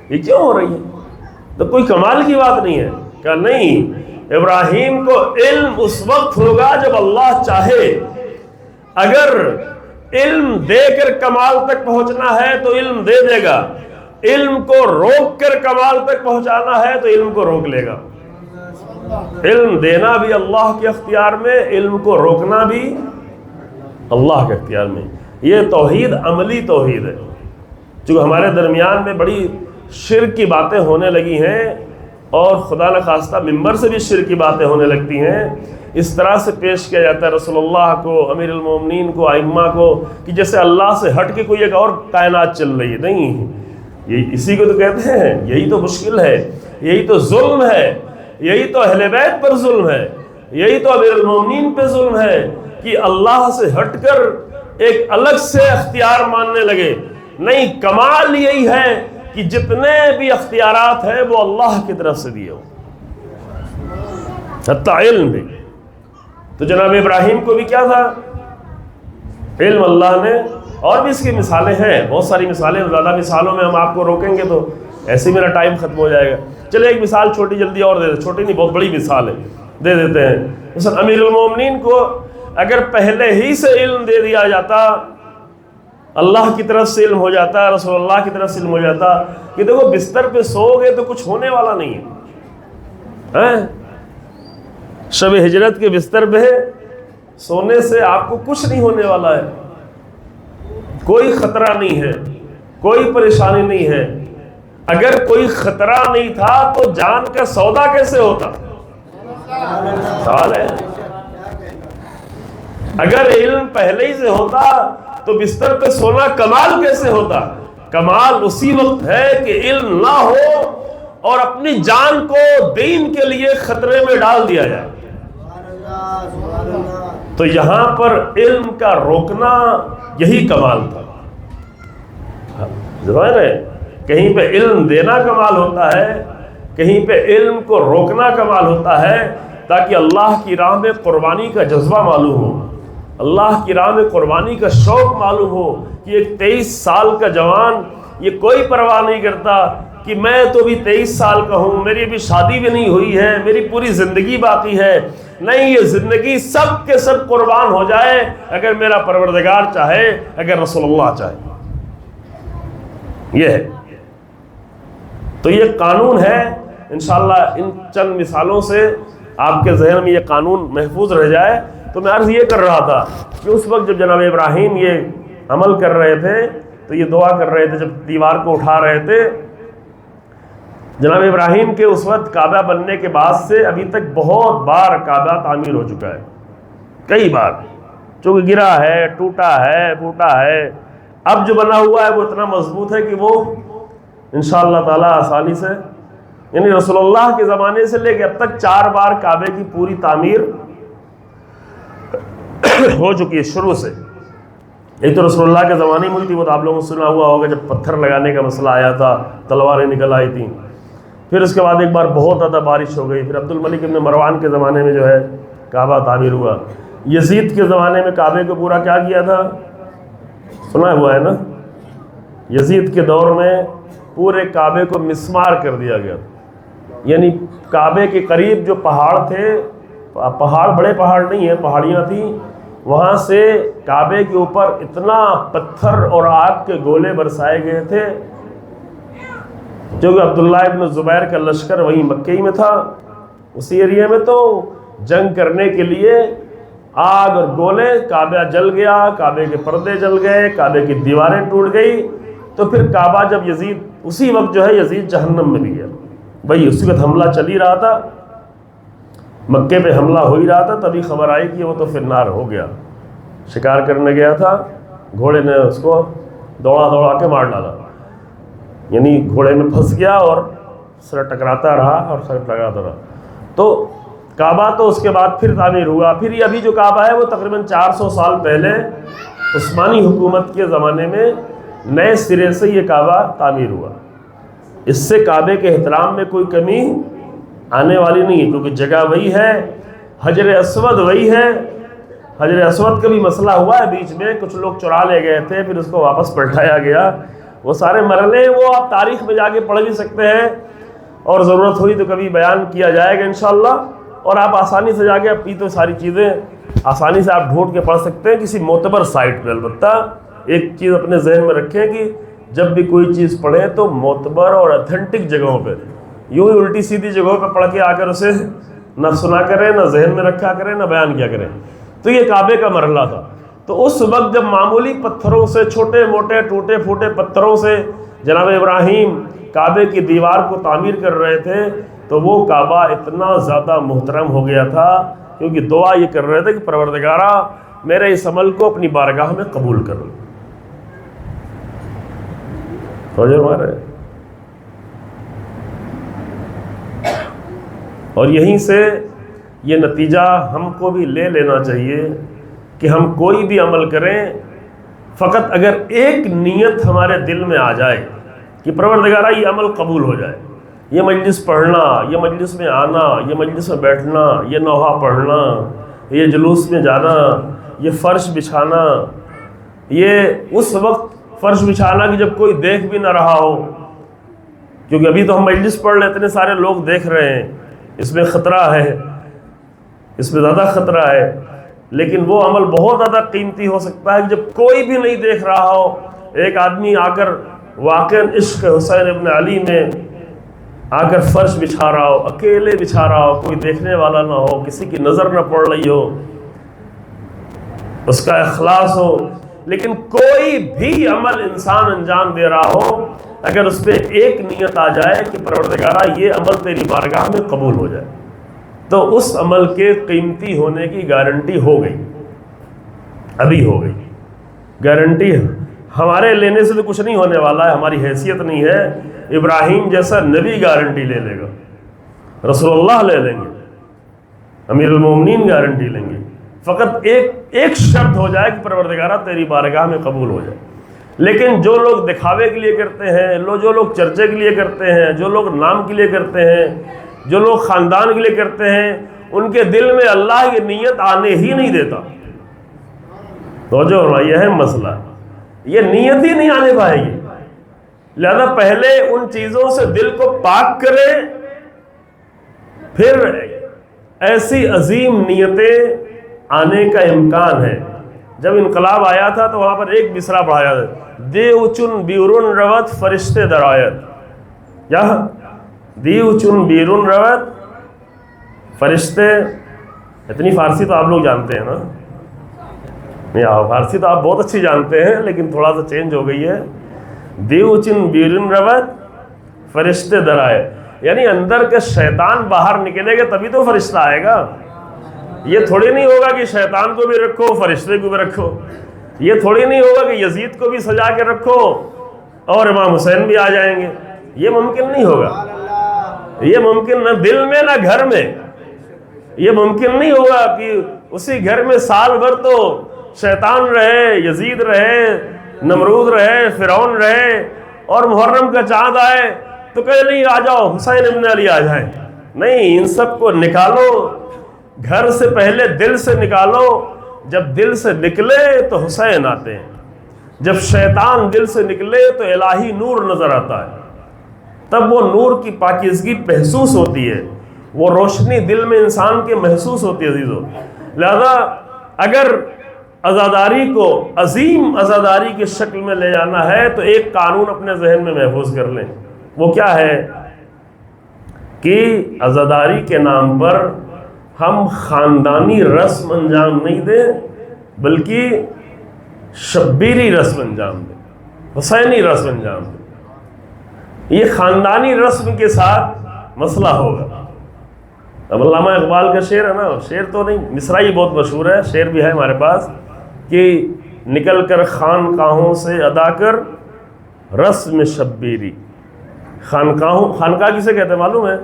یہ کیوں ہو رہی ہیں؟ تو کوئی کمال کی بات نہیں ہے. کہ نہیں، ابراہیم کو علم اس وقت ہوگا جب اللہ چاہے. اگر علم دے کر کمال تک پہنچنا ہے تو علم دے دے گا، علم کو روک کر کمال تک پہنچانا ہے تو علم کو روک لے گا. علم دینا بھی اللہ کے اختیار میں، علم کو روکنا بھی اللہ کے اختیار میں. یہ توحید عملی توحید ہے. جو ہمارے درمیان میں بڑی شرک کی باتیں ہونے لگی ہیں اور خدا نخواستہ ممبر سے بھی شرک کی باتیں ہونے لگتی ہیں، اس طرح سے پیش کیا جاتا ہے رسول اللہ کو، امیر المومنین کو، ائمہ کو کہ جیسے اللہ سے ہٹ کے کوئی ایک اور کائنات چل رہی ہے. نہیں، یہ اسی کو تو کہتے ہیں. یہی تو مشکل ہے، یہی تو ظلم ہے، یہی تو اہل بیت پر ظلم ہے، یہی تو امیر المومنین پہ ظلم ہے کہ اللہ سے ہٹ کر ایک الگ سے اختیار ماننے لگے. نہیں، کمال یہی ہے کہ جتنے بھی اختیارات ہیں وہ اللہ کی طرف سے دیے ہوں، حتیٰ علم بھی۔ تو جناب ابراہیم کو بھی کیا تھا؟ علم اللہ نے، اور بھی اس کی مثالیں ہیں، بہت ساری مثالیں، زیادہ مثالوں میں ہم آپ کو روکیں گے تو ایسے ہی میرا ٹائم ختم ہو جائے گا۔ چلے ایک مثال چھوٹی جلدی اور دے دیں، چھوٹی نہیں بہت بڑی مثال ہے، دے دیتے ہیں۔ مثلا امیر المومنین کو اگر پہلے ہی سے علم دے دیا جاتا، اللہ کی طرف سے علم ہو جاتا، رسول اللہ کی طرف سے علم ہو جاتا کہ دیکھو بستر پہ سو گے تو کچھ ہونے والا نہیں ہے، شب ہجرت کے بستر پہ سونے سے آپ کو کچھ نہیں ہونے والا ہے، کوئی خطرہ نہیں ہے، کوئی پریشانی نہیں ہے۔ اگر کوئی خطرہ نہیں تھا تو جان کا سودا کیسے ہوتا؟ سوال ہے۔ اگر علم پہلے ہی سے ہوتا تو بستر پہ سونا کمال کیسے ہوتا؟ کمال اسی وقت ہے کہ علم نہ ہو اور اپنی جان کو دین کے لیے خطرے میں ڈال دیا جائے۔ تو یہاں پر علم کا روکنا یہی کمال تھا۔ ظاہر ہے کہیں پہ علم دینا کمال ہوتا ہے، کہیں پہ علم کو روکنا کمال ہوتا ہے، تاکہ اللہ کی راہ میں قربانی کا جذبہ معلوم ہو، اللہ کی راہ میں قربانی کا شوق معلوم ہو کہ ایک 23 سال کا جوان یہ کوئی پرواہ نہیں کرتا کہ میں تو بھی 23 سال کا ہوں، میری ابھی شادی بھی نہیں ہوئی ہے، میری پوری زندگی باقی ہے۔ نہیں، یہ زندگی سب کے سب قربان ہو جائے اگر میرا پروردگار چاہے، اگر رسول اللہ چاہے۔ یہ ہے، تو یہ قانون ہے۔ انشاءاللہ ان چند مثالوں سے آپ کے ذہن میں یہ قانون محفوظ رہ جائے۔ تو میں عرض یہ کر رہا تھا کہ اس وقت جب جناب ابراہیم یہ عمل کر رہے تھے تو یہ دعا کر رہے تھے، جب دیوار کو اٹھا رہے تھے، جناب ابراہیم کے اس وقت کعبہ بننے کے بعد سے ابھی تک بہت بار کعبہ تعمیر ہو چکا ہے، کئی بار، چونکہ گرا ہے، ٹوٹا ہے، پھوٹا ہے۔ اب جو بنا ہوا ہے وہ اتنا مضبوط ہے کہ وہ انشاءاللہ تعالی آسانی سے، یعنی رسول اللہ کے زمانے سے لے کے اب تک 4 بار کعبے کی پوری تعمیر ہو چکی ہے شروع سے۔ ایک تو رسول اللہ کے زمانے میں تھی، وہ تو آپ لوگوں نے سنا ہوا ہوگا، جب پتھر لگانے کا مسئلہ آیا تھا، تلواریں نکل آئی تھیں۔ پھر اس کے بعد ایک بار بہت زیادہ بارش ہو گئی، پھر عبد الملک ابن مروان کے زمانے میں جو ہے کعبہ تعمیر ہوا۔ یزید کے زمانے میں کعبے کو پورا کیا کیا تھا؟ سنا ہوا ہے نا، یزید کے دور میں پورے کعبے کو مسمار کر دیا گیا، یعنی کعبے کے قریب جو پہاڑ تھے، پہاڑ بڑے پہاڑ نہیں ہیں، پہاڑیاں تھیں، وہاں سے کعبے کے اوپر اتنا پتھر اور آگ کے گولے برسائے گئے تھے، کیونکہ عبداللہ ابن زبیر کا لشکر وہیں مکہ ہی میں تھا، اسی ایریے میں، تو جنگ کرنے کے لیے آگ اور گولے، کعبہ جل گیا، کعبے کے پردے جل گئے، کعبے کی دیواریں ٹوٹ گئی۔ تو پھر کعبہ جب یزید، اسی وقت جو ہے یزید جہنم میں بھی گیا، بھائی اسی وقت حملہ چل ہی رہا تھا، مکے پہ حملہ ہو ہی رہا تھا، تبھی خبر آئی کہ وہ تو پھر نار ہو گیا، شکار کرنے گیا تھا، گھوڑے نے اس کو دوڑا دوڑا کے مار ڈالا، یعنی گھوڑے میں پھنس گیا اور سر ٹکراتا رہا اور سر لگاتا رہا۔ تو کعبہ تو اس کے بعد پھر تعمیر ہوا۔ پھر یہ ابھی جو کعبہ ہے وہ تقریباً 400 سال پہلے عثمانی حکومت کے زمانے میں نئے سرے سے یہ کعبہ تعمیر ہوا۔ اس سے کعبے کے احترام میں کوئی کمی آنے والی نہیں ہے، کیونکہ جگہ وہی ہے، حجر اسود وہی ہے۔ حجر اسود کا بھی مسئلہ ہوا ہے بیچ میں، کچھ لوگ چرا لے گئے تھے، پھر اس کو واپس پلٹایا گیا، وہ سارے مرحلے وہ آپ تاریخ میں جا کے پڑھ بھی سکتے ہیں، اور ضرورت ہوئی تو کبھی بیان کیا جائے گا انشاءاللہ۔ اور آپ آسانی سے جا کے اپنی تو ساری چیزیں آسانی سے آپ ڈھونڈ کے پڑھ سکتے ہیں کسی معتبر سائٹ پہ۔ البتہ ایک چیز اپنے ذہن میں رکھیں کہ جب بھی کوئی چیز پڑھیں تو معتبر اور اتھینٹک جگہوں پہ، یوں ہی الٹی سیدھی جگہوں پہ پڑھ کے آ کر اسے نہ سنا کریں، نہ ذہن میں رکھا کریں، نہ بیان کیا کریں۔ تو یہ کعبے کا مرحلہ تھا۔ تو اس وقت جب معمولی پتھروں سے، چھوٹے موٹے ٹوٹے پھوٹے پتھروں سے جناب ابراہیم کعبے کی دیوار کو تعمیر کر رہے تھے، تو وہ کعبہ اتنا زیادہ محترم ہو گیا تھا، کیونکہ دعا یہ کر رہے تھے کہ پروردگارا میرے اس عمل کو اپنی بارگاہ میں قبول کر لو۔ اور یہیں سے یہ نتیجہ ہم کو بھی لے لینا چاہیے کہ ہم کوئی بھی عمل کریں، فقط اگر ایک نیت ہمارے دل میں آ جائے کہ پروردگارہ یہ عمل قبول ہو جائے، یہ مجلس پڑھنا، یہ مجلس میں آنا، یہ مجلس میں بیٹھنا، یہ نوحہ پڑھنا، یہ جلوس میں جانا، یہ فرش بچھانا، یہ اس وقت فرش بچھانا کہ جب کوئی دیکھ بھی نہ رہا ہو، کیونکہ ابھی تو ہم مجلس پڑھ رہے اتنے سارے لوگ دیکھ رہے ہیں، اس میں خطرہ ہے، اس میں زیادہ خطرہ ہے، لیکن وہ عمل بہت زیادہ قیمتی ہو سکتا ہے کہ جب کوئی بھی نہیں دیکھ رہا ہو، ایک آدمی آ کر واقعاً عشق حسین ابن علی میں آ کر فرش بچھا رہا ہو، اکیلے بچھا رہا ہو، کوئی دیکھنے والا نہ ہو، کسی کی نظر نہ پڑ رہی ہو، اس کا اخلاص ہو، لیکن کوئی بھی عمل انسان انجام دے رہا ہو، اگر اس پہ ایک نیت آ جائے کہ پروردگارہ یہ عمل تیری بارگاہ میں قبول ہو جائے، تو اس عمل کے قیمتی ہونے کی گارنٹی ہو گئی، ابھی ہو گئی گارنٹی ہے۔ ہمارے لینے سے تو کچھ نہیں ہونے والا ہے، ہماری حیثیت نہیں ہے، ابراہیم جیسا نبی گارنٹی لے لے گا، رسول اللہ لے لیں گے، امیر المومنین گارنٹی لیں گے، فقط ایک شرط ہو جائے کہ پروردگارہ تیری بارگاہ میں قبول ہو جائے۔ لیکن جو لوگ دکھاوے کے لیے کرتے ہیں، جو لوگ چرچے کے لیے کرتے ہیں، جو لوگ نام کے لیے کرتے ہیں، جو لوگ خاندان کے لیے کرتے ہیں، ان کے دل میں اللہ کی نیت آنے ہی نہیں دیتا۔ توجہ فرمائیے، یہ ہے مسئلہ، یہ نیت ہی نہیں آنے پائے گی۔ لہذا پہلے ان چیزوں سے دل کو پاک کرے، پھر ایسی عظیم نیتیں آنے کا امکان ہے۔ جب انقلاب آیا تھا تو وہاں پر ایک مصرع پڑھایا تھا، دیو چن بیرون روت فرشتے درآیت، کیا دیو چن بیرون روت فرشتے، اتنی فارسی تو آپ لوگ جانتے ہیں نا؟ نہیں، فارسی تو آپ بہت اچھی جانتے ہیں، لیکن تھوڑا سا چینج ہو گئی ہے۔ دیو چن بیرون روت فرشتے درآیت، یعنی اندر کے شیطان باہر نکلے گا تبھی تو فرشتہ آئے گا۔ یہ تھوڑی نہیں ہوگا کہ شیطان کو بھی رکھو فرشتے کو بھی رکھو، یہ تھوڑی نہیں ہوگا کہ یزید کو بھی سجا کے رکھو اور امام حسین بھی آ جائیں گے، یہ ممکن نہیں ہوگا، یہ ممکن نہ دل میں نہ گھر میں، یہ ممکن نہیں ہوگا کہ اسی گھر میں سال بھر تو شیطان رہے، یزید رہے، نمرود رہے، فرعون رہے، اور محرم کا چاند آئے تو کہے نہیں آ جاؤ حسین ابن علی آ جائیں۔ نہیں، ان سب کو نکالو، گھر سے پہلے دل سے نکالو، جب دل سے نکلے تو حسین آتے ہیں، جب شیطان دل سے نکلے تو الہی نور نظر آتا ہے، تب وہ نور کی پاکیزگی محسوس ہوتی ہے، وہ روشنی دل میں انسان کے محسوس ہوتی ہے عزیزو۔ لہذا اگر عزاداری کو عظیم عزاداری کی شکل میں لے جانا ہے تو ایک قانون اپنے ذہن میں محفوظ کر لیں، وہ کیا ہے کہ عزاداری کے نام پر ہم خاندانی رسم انجام نہیں دیں، بلکہ شبیری رسم انجام دیں، حسینی رسم انجام دیں۔ یہ خاندانی رسم کے ساتھ مسئلہ ہوگا۔ اب علامہ اقبال کا شعر ہے نا، شعر تو نہیں، مصرع ہی بہت مشہور ہے، شعر بھی ہے ہمارے پاس، کہ نکل کر خانقاہوں سے ادا کر رسم شبیری۔ خانقاہ کسے کہتے ہیں معلوم ہے؟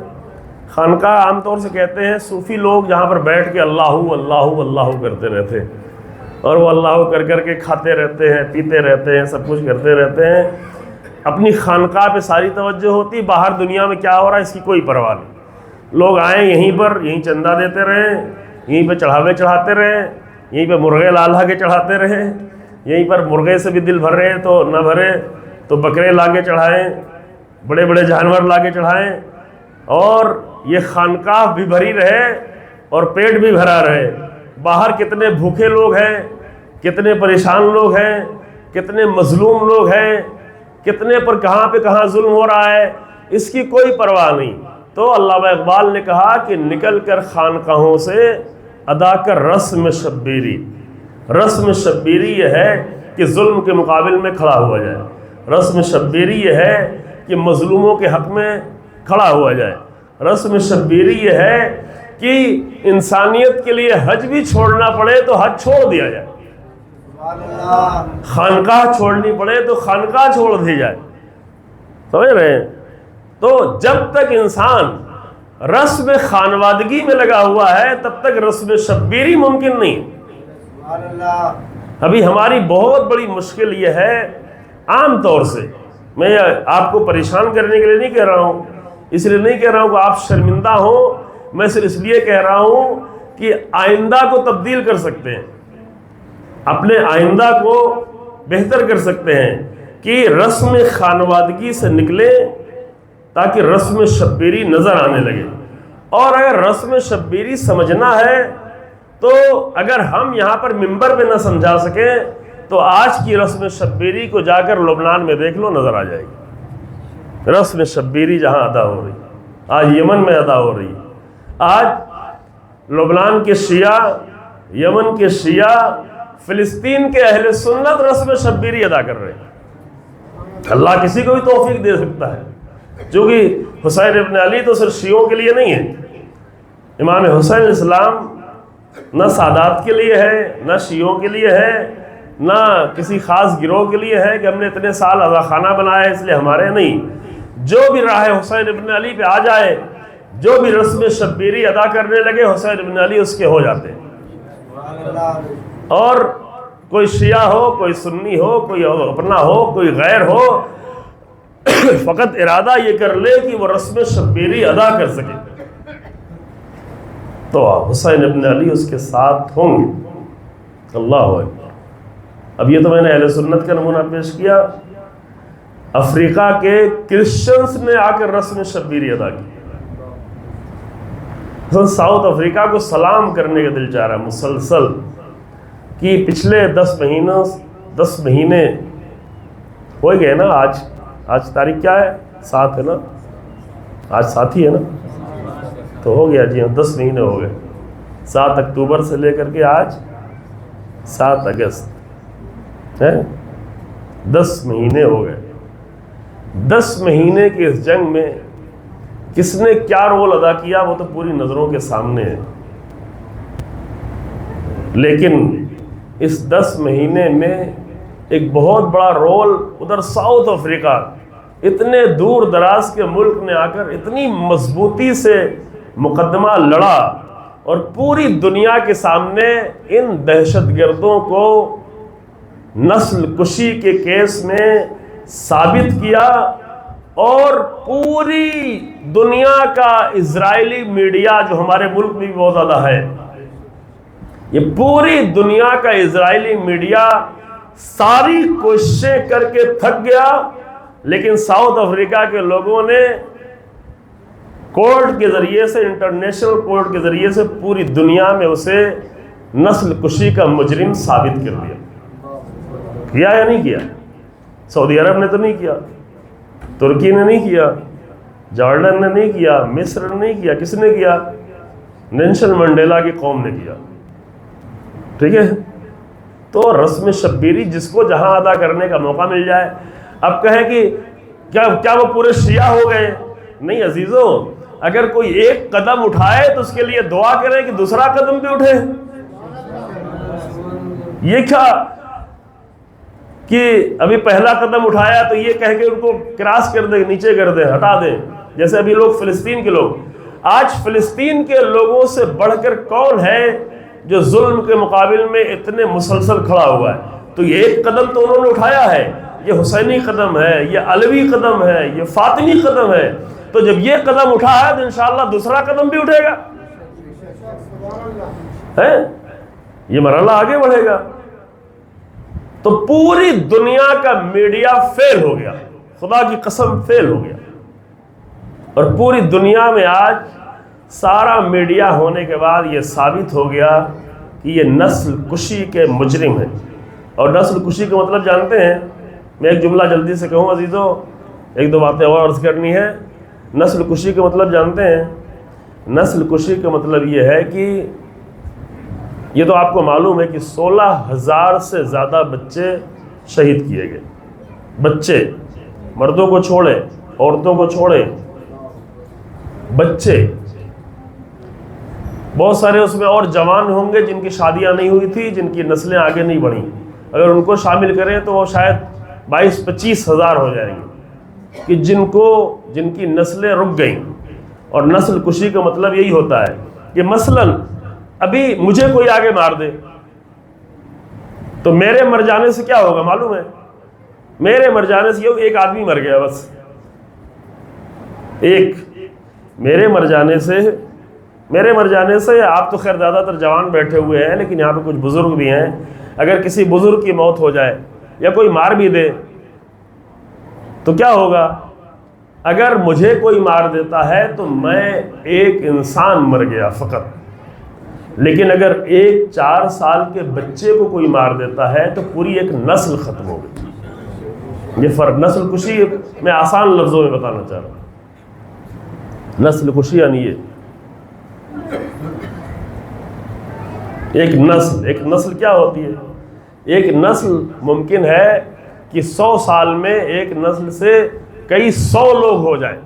خانقاہ عام طور سے کہتے ہیں صوفی لوگ جہاں پر بیٹھ کے اللہ اللہ اللہ کرتے رہتے ہیں، اور وہ اللہ کر کر کے کھاتے رہتے ہیں، پیتے رہتے ہیں، سب کچھ کرتے رہتے ہیں، اپنی خانقاہ پہ ساری توجہ ہوتی، باہر دنیا میں کیا ہو رہا ہے اس کی کوئی پرواہ نہیں۔ لوگ آئیں یہیں پر، یہیں چندہ دیتے رہیں، یہیں پہ چڑھاوے چڑھاتے رہیں، یہیں پہ مرغے لا کے چڑھاتے رہیں، یہیں پر مرغے سے بھی دل بھر رہے تو نہ بھرے تو بکرے لا کے چڑھائیں، بڑے بڑے جانور لا کے چڑھائیں، اور یہ خانقاہ بھی بھری رہے اور پیٹ بھی بھرا رہے۔ باہر کتنے بھوکے لوگ ہیں، کتنے پریشان لوگ ہیں، کتنے مظلوم لوگ ہیں، کتنے پر کہاں پہ کہاں ظلم ہو رہا ہے، اس کی کوئی پرواہ نہیں۔ تو علامہ اقبال نے کہا کہ نکل کر خانقاہوں سے ادا کر رسم شبیری۔ رسم شبیری یہ ہے کہ ظلم کے مقابل میں کھڑا ہوا جائے، رسم شبیری یہ ہے کہ مظلوموں کے حق میں کھڑا ہوا جائے، رسم شبیری یہ ہے کہ انسانیت کے لیے حج بھی چھوڑنا پڑے تو حج چھوڑ دیا جائے، خانقاہ چھوڑنی پڑے تو خانقاہ چھوڑ دی جائے، سمجھ رہے ہیں؟ تو جب تک انسان رسم خانوادگی میں لگا ہوا ہے تب تک رسم شبیری ممکن نہیں۔ ابھی ہماری بہت بڑی مشکل یہ ہے، عام طور سے میں آپ کو پریشان کرنے کے لیے نہیں کہہ رہا ہوں، اس لیے نہیں کہہ رہا ہوں کہ آپ شرمندہ ہوں، میں صرف اس لیے کہہ رہا ہوں کہ آئندہ کو تبدیل کر سکتے ہیں، اپنے آئندہ کو بہتر کر سکتے ہیں کہ رسم خانوادگی سے نکلیں تاکہ رسم شبیری نظر آنے لگے۔ اور اگر رسم شبیری سمجھنا ہے تو اگر ہم یہاں پر ممبر پہ نہ سمجھا سکیں تو آج کی رسم شبیری کو جا کر لبنان میں دیکھ لو، نظر آ جائے گی۔ رسم شبیری جہاں ادا ہو رہی، آج یمن میں ادا ہو رہی، آج لبنان کے شیعہ، یمن کے شیعہ، فلسطین کے اہل سنت رسم شبیری ادا کر رہے ہیں۔ اللہ کسی کو بھی توفیق دے سکتا ہے، چونکہ حسین ابن علی تو صرف شیعوں کے لیے نہیں ہے، امام حسین علیہ السلام نہ سادات کے لیے ہے، نہ شیعوں کے لیے ہے، نہ کسی خاص گروہ کے لیے ہے کہ ہم نے اتنے سال عزا خانہ بنایا ہے اس لیے ہمارے، نہیں، جو بھی راہ حسین ابن علی پہ آ جائے، جو بھی رسم شبیری ادا کرنے لگے، حسین ابن علی اس کے ہو جاتے ہیں۔ اور کوئی شیعہ ہو، کوئی سنی ہو، کوئی اپنا ہو، کوئی غیر ہو، فقط ارادہ یہ کر لے کہ وہ رسم شبیری ادا کر سکے تو حسین ابن علی اس کے ساتھ ہوں گے۔ اللہ اکبر۔ اب یہ تو میں نے اہل سنت کا نمونہ پیش کیا، افریقہ کے کرسچنز نے آ کر رسم شبیری ادا کی۔ ساؤتھ افریقہ کو سلام کرنے کا دل چاہ رہا ہے مسلسل، کہ پچھلے 10 مہینے ہو گئے نا، آج تاریخ کیا ہے؟ 7 ہے نا، آج 7 ہی ہے نا، تو ہو گیا جی ہاں 10 مہینے ہو گئے، 7 اکتوبر سے لے کر کے آج 7 اگست ہے، 10 مہینے ہو گئے۔ 10 مہینے کی اس جنگ میں کس نے کیا رول ادا کیا وہ تو پوری نظروں کے سامنے ہے، لیکن اس 10 مہینے میں ایک بہت بڑا رول ادھر ساؤتھ افریقہ، اتنے دور دراز کے ملک نے آ کر اتنی مضبوطی سے مقدمہ لڑا اور پوری دنیا کے سامنے ان دہشت گردوں کو نسل کشی کے کیس میں ثابت کیا، اور پوری دنیا کا اسرائیلی میڈیا جو ہمارے ملک میں بھی بہت زیادہ ہے، یہ پوری دنیا کا اسرائیلی میڈیا ساری کوششیں کر کے تھک گیا، لیکن ساؤتھ افریقہ کے لوگوں نے کورٹ کے ذریعے سے، انٹرنیشنل کورٹ کے ذریعے سے پوری دنیا میں اسے نسل کشی کا مجرم ثابت کر دیا۔ کیا یا نہیں کیا؟ سعودی عرب نے تو نہیں کیا، ترکی نے نہیں کیا، جارڈن نے نہیں کیا، مصر نے نہیں کیا، کس نے کیا؟ نیلسن منڈیلا کی قوم نے کیا۔ ٹھیک ہے، تو رسم شبیری جس کو جہاں ادا کرنے کا موقع مل جائے، اب کہیں کہ کیا وہ پورے شیعہ ہو گئے؟ نہیں عزیزو، اگر کوئی ایک قدم اٹھائے تو اس کے لیے دعا کریں کہ دوسرا قدم بھی اٹھے۔ یہ کیا کہ ابھی پہلا قدم اٹھایا تو یہ کہہ کے ان کو کراس کر دیں، نیچے کر دیں، ہٹا دیں، جیسے ابھی لوگ فلسطین کے لوگ، آج فلسطین کے لوگوں سے بڑھ کر کون ہے جو ظلم کے مقابل میں اتنے مسلسل کھڑا ہوا ہے؟ تو یہ ایک قدم تو انہوں نے اٹھایا ہے، یہ حسینی قدم ہے، یہ علوی قدم ہے، یہ فاطمی قدم ہے، تو جب یہ قدم اٹھا ہے تو انشاءاللہ دوسرا قدم بھی اٹھے گا، یہ مرحلہ آگے بڑھے گا۔ تو پوری دنیا کا میڈیا فیل ہو گیا، خدا کی قسم فیل ہو گیا، اور پوری دنیا میں آج سارا میڈیا ہونے کے بعد یہ ثابت ہو گیا کہ یہ نسل کشی کے مجرم ہیں۔ اور نسل کشی کا مطلب جانتے ہیں؟ میں ایک جملہ جلدی سے کہوں عزیزو، 1-2 باتیں اور عرض کرنی ہے۔ نسل کشی کا مطلب جانتے ہیں؟ نسل کشی کا مطلب یہ ہے کہ یہ تو آپ کو معلوم ہے کہ 16,000 سے زیادہ بچے شہید کیے گئے، بچے، مردوں کو چھوڑے، عورتوں کو چھوڑے، بچے، بہت سارے اس میں اور جوان ہوں گے جن کی شادیاں نہیں ہوئی تھی، جن کی نسلیں آگے نہیں بڑھیں، اگر ان کو شامل کریں تو وہ شاید 22-25 ہزار ہو جائیں گے کہ جن کی نسلیں رک گئیں۔ اور نسل کشی کا مطلب یہی ہوتا ہے کہ مثلاً ابھی مجھے کوئی آگے مار دے تو میرے مر جانے سے کیا ہوگا معلوم ہے؟ میرے مر جانے سے ایک آدمی مر گیا بس، ایک میرے مر جانے سے آپ تو خیر زیادہ تر جوان بیٹھے ہوئے ہیں، لیکن یہاں پہ کچھ بزرگ بھی ہیں، اگر کسی بزرگ کی موت ہو جائے یا کوئی مار بھی دے تو کیا ہوگا؟ اگر مجھے کوئی مار دیتا ہے تو میں ایک انسان مر گیا فقط، لیکن اگر ایک 4 سال کے بچے کو کوئی مار دیتا ہے تو پوری ایک نسل ختم ہو گئی۔ یہ فرق نسل کشی میں آسان لفظوں میں بتانا چاہ رہا ہوں۔ نسل کشی یعنی یہ ایک نسل کیا ہوتی ہے؟ ایک نسل ممکن ہے کہ 100 سال میں ایک نسل سے کئی 100 لوگ ہو جائیں،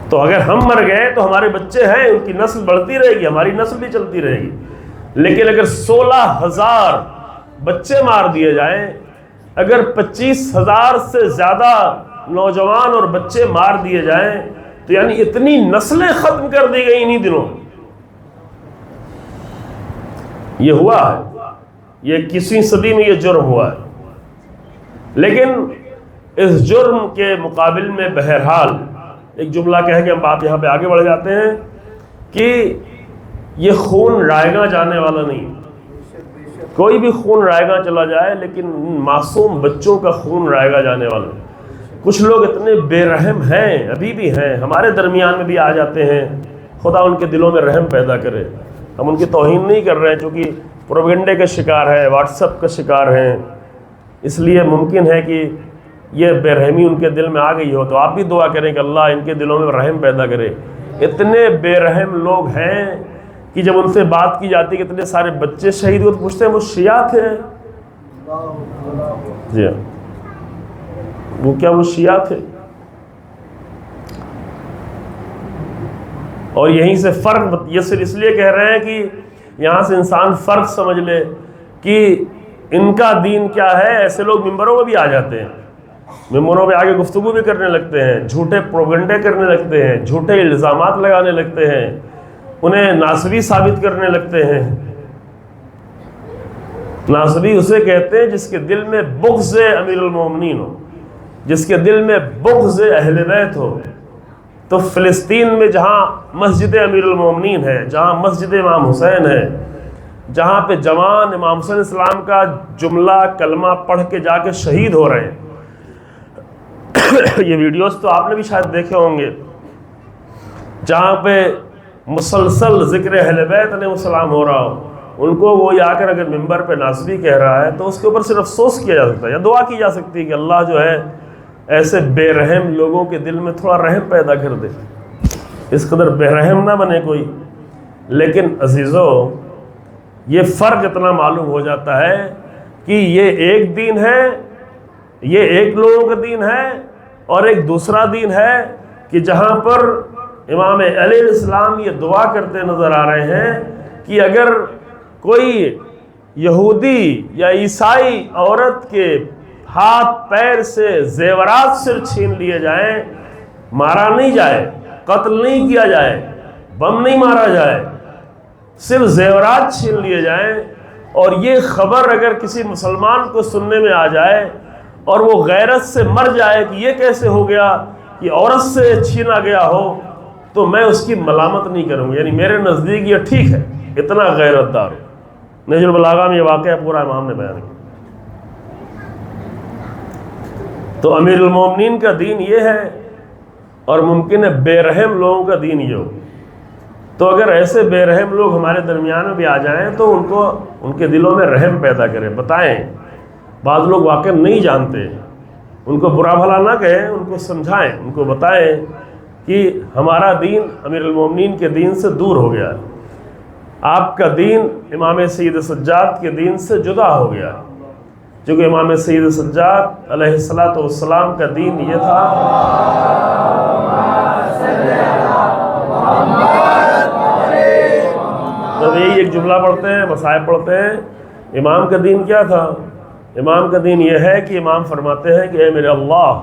تو اگر ہم مر گئے تو ہمارے بچے ہیں، ان کی نسل بڑھتی رہے گی، ہماری نسل بھی چلتی رہے گی۔ لیکن اگر 16,000 بچے مار دیے جائیں، اگر 25,000 سے زیادہ نوجوان اور بچے مار دیے جائیں، تو یعنی اتنی نسلیں ختم کر دی گئی انہی دنوں۔ یہ ہوا ہے، یہ 21ویں صدی میں یہ جرم ہوا ہے۔ لیکن اس جرم کے مقابل میں بہرحال ایک جملہ کہہ کے ہم بات یہاں پہ آگے بڑھ جاتے ہیں کہ یہ خون رائے گاں جانے والا نہیں۔ کوئی بھی خون رائے گاں چلا جائے، لیکن معصوم بچوں کا خون رائے گاں جانے والا نہیں۔ کچھ لوگ اتنے بے رحم ہیں، ابھی بھی ہیں، ہمارے درمیان میں بھی آ جاتے ہیں، خدا ان کے دلوں میں رحم پیدا کرے۔ ہم ان کی توہین نہیں کر رہے ہیں، چونکہ پروپیگنڈے کا شکار ہیں، واٹس ایپ کا شکار ہیں، اس لیے ممکن ہے کہ یہ بے رحمی ان کے دل میں آ گئی ہو، تو آپ بھی دعا کریں کہ اللہ ان کے دلوں میں رحم پیدا کرے۔ اتنے بے رحم لوگ ہیں کہ جب ان سے بات کی جاتی ہے کہ اتنے سارے بچے شہید ہوئے تو پوچھتے ہیں وہ شیعہ تھے؟ جی ہاں، وہ کیا وہ شیعہ تھے؟ اور یہیں سے فرق یہ صرف اس لیے کہہ رہے ہیں کہ یہاں سے انسان فرق سمجھ لے کہ ان کا دین کیا ہے۔ ایسے لوگ ممبروں میں بھی آ جاتے ہیں، ممبروں پہ آگے گفتگو بھی کرنے لگتے ہیں، جھوٹے پروپیگنڈے کرنے لگتے ہیں، جھوٹے الزامات لگانے لگتے ہیں، انہیں ناصبی ثابت کرنے لگتے ہیں۔ ناصبی اسے کہتے ہیں جس کے دل میں بغض امیر المومنین ہو، جس کے دل میں بغض اہل بیت ہو۔ تو فلسطین میں جہاں مسجد امیر المومنین ہے، جہاں مسجد امام حسین ہے، جہاں پہ جوان امام حسین السلام کا جملہ کلمہ پڑھ کے جا کے شہید ہو رہے ہیں، یہ ویڈیوز تو آپ نے بھی شاید دیکھے ہوں گے، جہاں پہ مسلسل ذکر اہل بیت علیہ السلام ہو رہا ہو، ان کو وہ آ کر اگر ممبر پہ ناصبی کہہ رہا ہے تو اس کے اوپر صرف افسوس کیا جا سکتا ہے یا دعا کی جا سکتی ہے کہ اللہ جو ہے ایسے بے رحم لوگوں کے دل میں تھوڑا رحم پیدا کر دے، اس قدر بے رحم نہ بنے کوئی۔ لیکن عزیزو، یہ فرق اتنا معلوم ہو جاتا ہے کہ یہ ایک دین ہے، یہ ایک لوگوں کا دین ہے، اور ایک دوسرا دین ہے کہ جہاں پر امام علیہ السلام یہ دعا کرتے نظر آ رہے ہیں کہ اگر کوئی یہودی یا عیسائی عورت کے ہاتھ پیر سے زیورات صرف چھین لیے جائیں، مارا نہیں جائے، قتل نہیں کیا جائے، بم نہیں مارا جائے، صرف زیورات چھین لیے جائیں، اور یہ خبر اگر کسی مسلمان کو سننے میں آ جائے اور وہ غیرت سے مر جائے کہ یہ کیسے ہو گیا کہ عورت سے چھینا گیا ہو، تو میں اس کی ملامت نہیں کروں گا، یعنی میرے نزدیک یہ ٹھیک ہے، اتنا غیرت دار ہو۔ نہج البلاغہ میں یہ واقعہ پورا امام نے بیان کیا۔ تو امیر المومنین کا دین یہ ہے، اور ممکن ہے بے رحم لوگوں کا دین یہ ہو۔ تو اگر ایسے بے رحم لوگ ہمارے درمیان میں بھی آ جائیں تو ان کے دلوں میں رحم پیدا کریں، بتائیں۔ بعض لوگ واقعہ نہیں جانتے، ان کو برا بھلا نہ کہیں، ان کو سمجھائیں، ان کو بتائیں کہ ہمارا دین امیر المومنین کے دین سے دور ہو گیا ہے، آپ کا دین امام سید سجاد کے دین سے جدا ہو گیا ہے، کیونکہ امام سید سجاد علیہ السلام کا دین یہ تھا۔ جب یہی ایک جملہ پڑھتے ہیں، مصائب پڑھتے ہیں، امام کا دین کیا تھا؟ امام کا دین یہ ہے کہ امام فرماتے ہیں کہ اے میرے اللہ،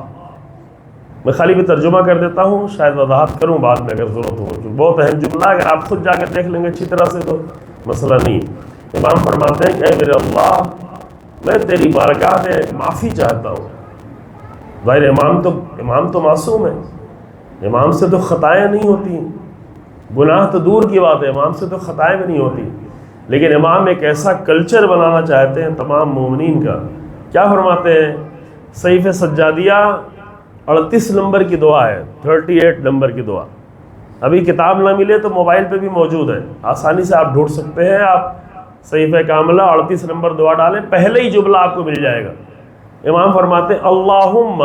میں خالی بھی ترجمہ کر دیتا ہوں، شاید وضاحت کروں بعد میں اگر ضرورت ہو، جو بہت اہم جملہ ہے، اگر آپ خود جا کے دیکھ لیں گے اچھی طرح سے تو مسئلہ نہیں۔ امام فرماتے ہیں کہ اے میرے اللہ، میں تیری بارگاہ میں معافی چاہتا ہوں۔ ظاہر امام تو معصوم ہے، امام سے تو خطائیں نہیں ہوتی، گناہ تو دور کی بات ہے، امام سے تو خطائیں بھی نہیں ہوتی، لیکن امام ایک ایسا کلچر بنانا چاہتے ہیں تمام مومنین کا۔ کیا فرماتے ہیں؟ صحیفہ سجادیہ 38 نمبر کی دعا ہے، 38 نمبر کی دعا۔ ابھی کتاب نہ ملے تو موبائل پہ بھی موجود ہے، آسانی سے آپ ڈھونڈ سکتے ہیں۔ آپ صحیفہ کاملہ 38 نمبر دعا ڈالیں، پہلے ہی جملہ آپ کو مل جائے گا۔ امام فرماتے ہیں اللہم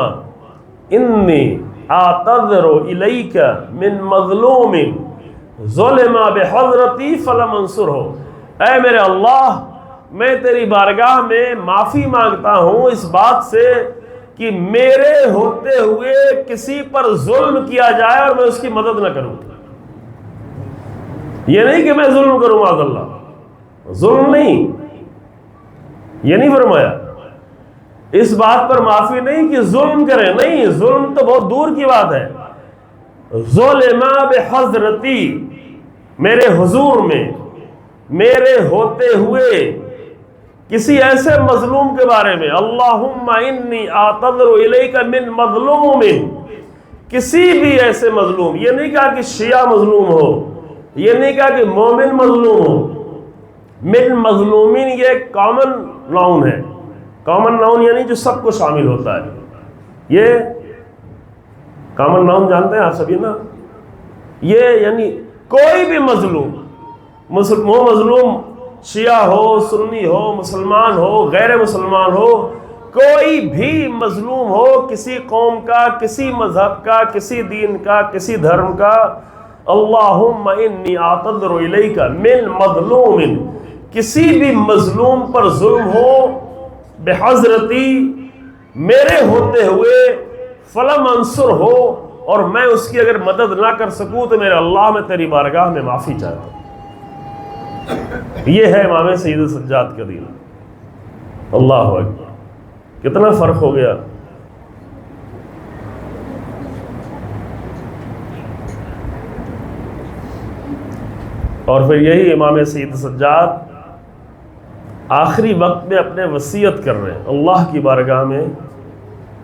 انی اعتذر الیک من مظلوم ظلم بحضرتی فلم انصرہ۔ اے میرے اللہ، میں تیری بارگاہ میں معافی مانگتا ہوں اس بات سے کہ میرے ہوتے ہوئے کسی پر ظلم کیا جائے اور میں اس کی مدد نہ کروں۔ یہ نہیں کہ میں ظلم کروں، معاذ اللہ، ظلم نہیں، یہ نہیں فرمایا۔ اس بات پر معافی نہیں کہ ظلم کریں، نہیں، ظلم تو بہت دور کی بات ہے۔ ظلم بحضرتی، میرے حضور میں، میرے ہوتے ہوئے کسی ایسے مظلوم کے بارے میں۔ اللہم انی اعتذر الیک من مظلوم، کسی بھی ایسے مظلوم، یہ نہیں کہا کہ شیعہ مظلوم ہو، یہ نہیں کہا کہ مومن مظلوم ہو۔ من مظلومین یہ ایک کامن ناؤن ہے، کامن ناؤن یعنی جو سب کو شامل ہوتا ہے۔ یہ کامن ناؤن جانتے ہیں آپ سبھی نا؟ یہ یعنی کوئی بھی مظلوم، وہ مظلوم شیعہ ہو، سنی ہو، مسلمان ہو، غیر مسلمان ہو، کوئی بھی مظلوم ہو، کسی قوم کا، کسی مذہب کا، کسی دین کا، کسی دھرم کا۔ اللہم انی اعتذر الیک من مظلوم، کسی بھی مظلوم پر ظلم ہو، بحضرتی، میرے ہوتے ہوئے، فلم انصر ہو، اور میں اس کی اگر مدد نہ کر سکوں تو میرے اللہ، میں تیری بارگاہ میں معافی چاہتا ہوں۔ یہ ہے امام سید سجاد کا دین۔ اللہ اکبر، کتنا فرق ہو گیا۔ اور پھر یہی امام سید سجاد آخری وقت میں اپنے وصیت کر رہے ہیں اللہ کی بارگاہ میں۔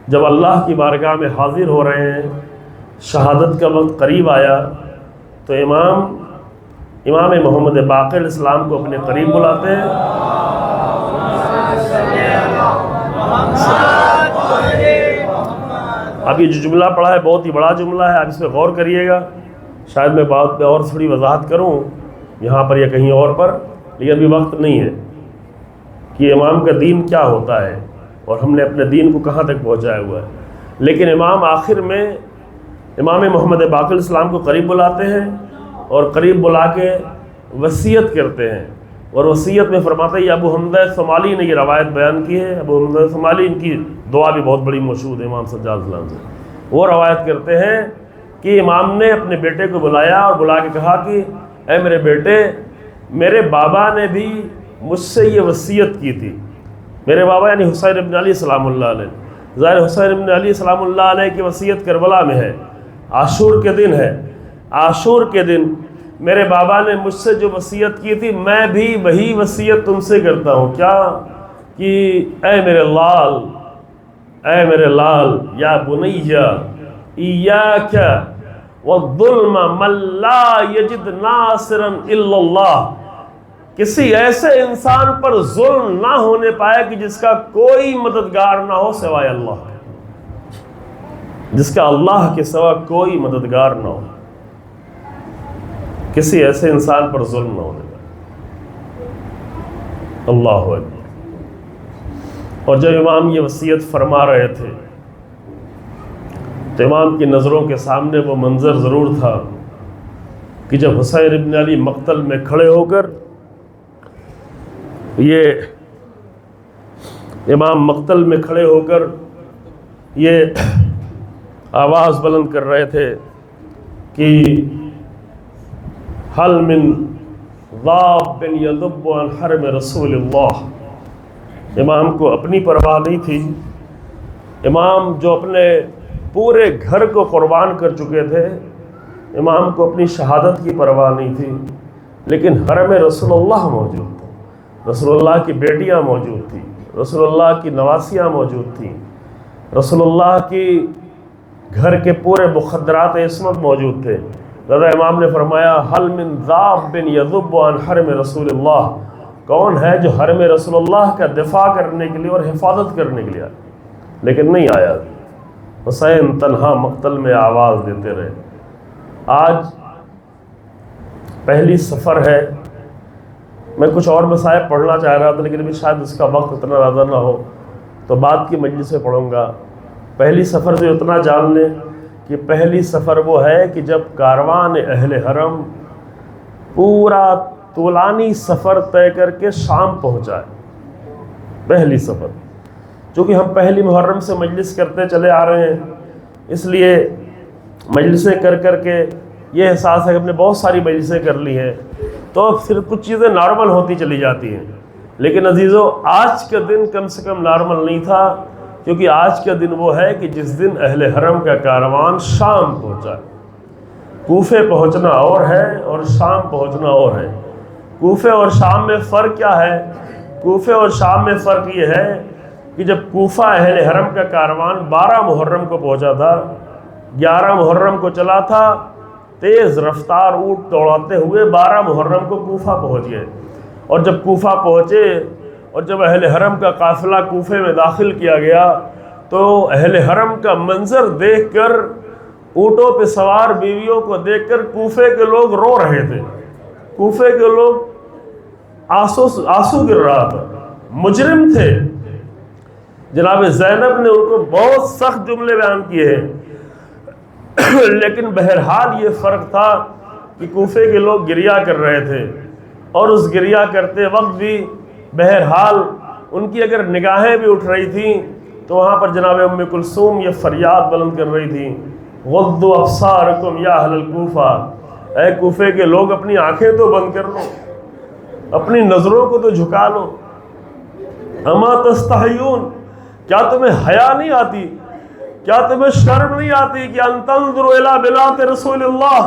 جب اللہ کی بارگاہ میں حاضر ہو رہے ہیں، شہادت کا وقت قریب آیا، تو امام محمد باقر الاسلام کو اپنے قریب بلاتے ہیں۔ اب یہ جو جملہ پڑھا ہے بہت ہی بڑا جملہ ہے، آپ اس پہ غور کریے گا۔ شاید میں بات پہ اور تھوڑی وضاحت کروں یہاں پر یا کہیں اور پر، لیکن ابھی وقت نہیں ہے کہ امام کا دین کیا ہوتا ہے اور ہم نے اپنے دین کو کہاں تک پہنچایا ہوا ہے۔ لیکن امام آخر میں امام محمد باقر الاسلام کو قریب بلاتے ہیں اور قریب بلا کے وصیت کرتے ہیں، اور وصیت میں فرماتے ہیں، ابو حمزہ صومالی نے یہ روایت بیان کی ہے۔ ابو حمزہ صومالی، ان کی دعا بھی بہت بڑی مشہور ہے امام سجاد السلام سے۔ وہ روایت کرتے ہیں کہ امام نے اپنے بیٹے کو بلایا اور بلا کے کہا کہ اے میرے بیٹے، میرے بابا نے بھی مجھ سے یہ وصیت کی تھی۔ میرے بابا یعنی حسین ابن علی سلام اللہ علیہ، ظاہر حسین ابن علی سلام اللہ علیہ کی وصیت کربلا میں ہے، عاشور کے دن ہے۔ عاشور کے دن میرے بابا نے مجھ سے جو وصیت کی تھی، میں بھی وہی وصیت تم سے کرتا ہوں۔ کیا؟ کہ اے میرے لال، اے میرے لال، یا بنیہ ایاک والظلم من لا یجد ناصرا الا اللہ، کسی ایسے انسان پر ظلم نہ ہونے پائے کہ جس کا کوئی مددگار نہ ہو سوائے اللہ، جس کا اللہ کے سوا کوئی مددگار نہ ہو، کسی ایسے انسان پر ظلم نہ ہونے پائے۔ اللہ اکبر۔ اور جب امام یہ وصیت فرما رہے تھے تو امام کی نظروں کے سامنے وہ منظر ضرور تھا کہ جب حسین ابن علی مقتل میں کھڑے ہو کر یہ امام مقتل میں کھڑے ہو کر یہ آواز بلند کر رہے تھے کہ حل من ضاب یذب عن حرم رسول اللہ۔ امام کو اپنی پرواہ نہیں تھی، امام جو اپنے پورے گھر کو قربان کر چکے تھے، امام کو اپنی شہادت کی پرواہ نہیں تھی، لیکن حرم رسول اللہ موجود تھا، رسول اللہ کی بیٹیاں موجود تھیں، رسول اللہ کی نواسیاں موجود تھیں، رسول اللہ کی گھر کے پورے مخدرات عصمت موجود تھے۔ رضا امام نے فرمایا حل من ذاب یذب عن حرم رسول اللہ، کون ہے جو حرم رسول اللہ کا دفاع کرنے کے لیے اور حفاظت کرنے کے لیے آیا، لیکن نہیں آیا۔ حسین تنہا مقتل میں آواز دیتے رہے۔ آج پہلی سفر ہے، میں کچھ اور مسائل پڑھنا چاہ رہا تھا لیکن ابھی شاید اس کا وقت اتنا زیادہ نہ ہو تو بعد کی مجلس سے پڑھوں گا۔ پہلی سفر سے اتنا جان لیں کہ پہلی سفر وہ ہے کہ جب کاروان اہل حرم پورا طولانی سفر طے کر کے شام پہنچا ہے، پہلی سفر۔ چونکہ ہم پہلی محرم سے مجلس کرتے چلے آ رہے ہیں، اس لیے مجلسیں کر کر کے یہ احساس ہے کہ ہم نے بہت ساری مجلسیں کر لی ہیں تو پھر کچھ چیزیں نارمل ہوتی چلی جاتی ہیں، لیکن عزیزو آج کا دن کم سے کم نارمل نہیں تھا، کیونکہ آج کا دن وہ ہے کہ جس دن اہل حرم کا کاروان شام پہنچا ہے۔ کوفے پہنچنا اور ہے اور شام پہنچنا اور ہے۔ کوفے اور شام میں فرق کیا ہے؟ کوفے اور شام میں فرق یہ ہے کہ جب کوفہ اہل حرم کا کاروان 12 محرم کو پہنچا تھا، 11 محرم کو چلا تھا، تیز رفتار اونٹ دوڑاتے ہوئے 12 محرم کو کوفہ پہنچ گئے، اور جب کوفہ پہنچے اور جب اہل حرم کا قافلہ کوفے میں داخل کیا گیا تو اہل حرم کا منظر دیکھ کر، اونٹوں پہ سوار بیویوں کو دیکھ کر کوفے کے لوگ رو رہے تھے، کوفے کے لوگ آنسو گر رہا تھا، مجرم تھے۔ جناب زینب نے ان کو بہت سخت جملے بیان کیے ہیں، لیکن بہرحال یہ فرق تھا کہ کوفے کے لوگ گریہ کر رہے تھے، اور اس گریہ کرتے وقت بھی بہرحال ان کی اگر نگاہیں بھی اٹھ رہی تھیں تو وہاں پر جناب ام کلثوم یہ فریاد بلند کر رہی تھیں، غضوا ابصارکم یا اہل الکوفہ، اے کوفے کے لوگ اپنی آنکھیں تو بند کر لو، اپنی نظروں کو تو جھکا لو، اما تستحیون، کیا تمہیں حیا نہیں آتی، کیا تمہیں شرم نہیں آتی کہ ان تنظروا الی بنات رسول اللہ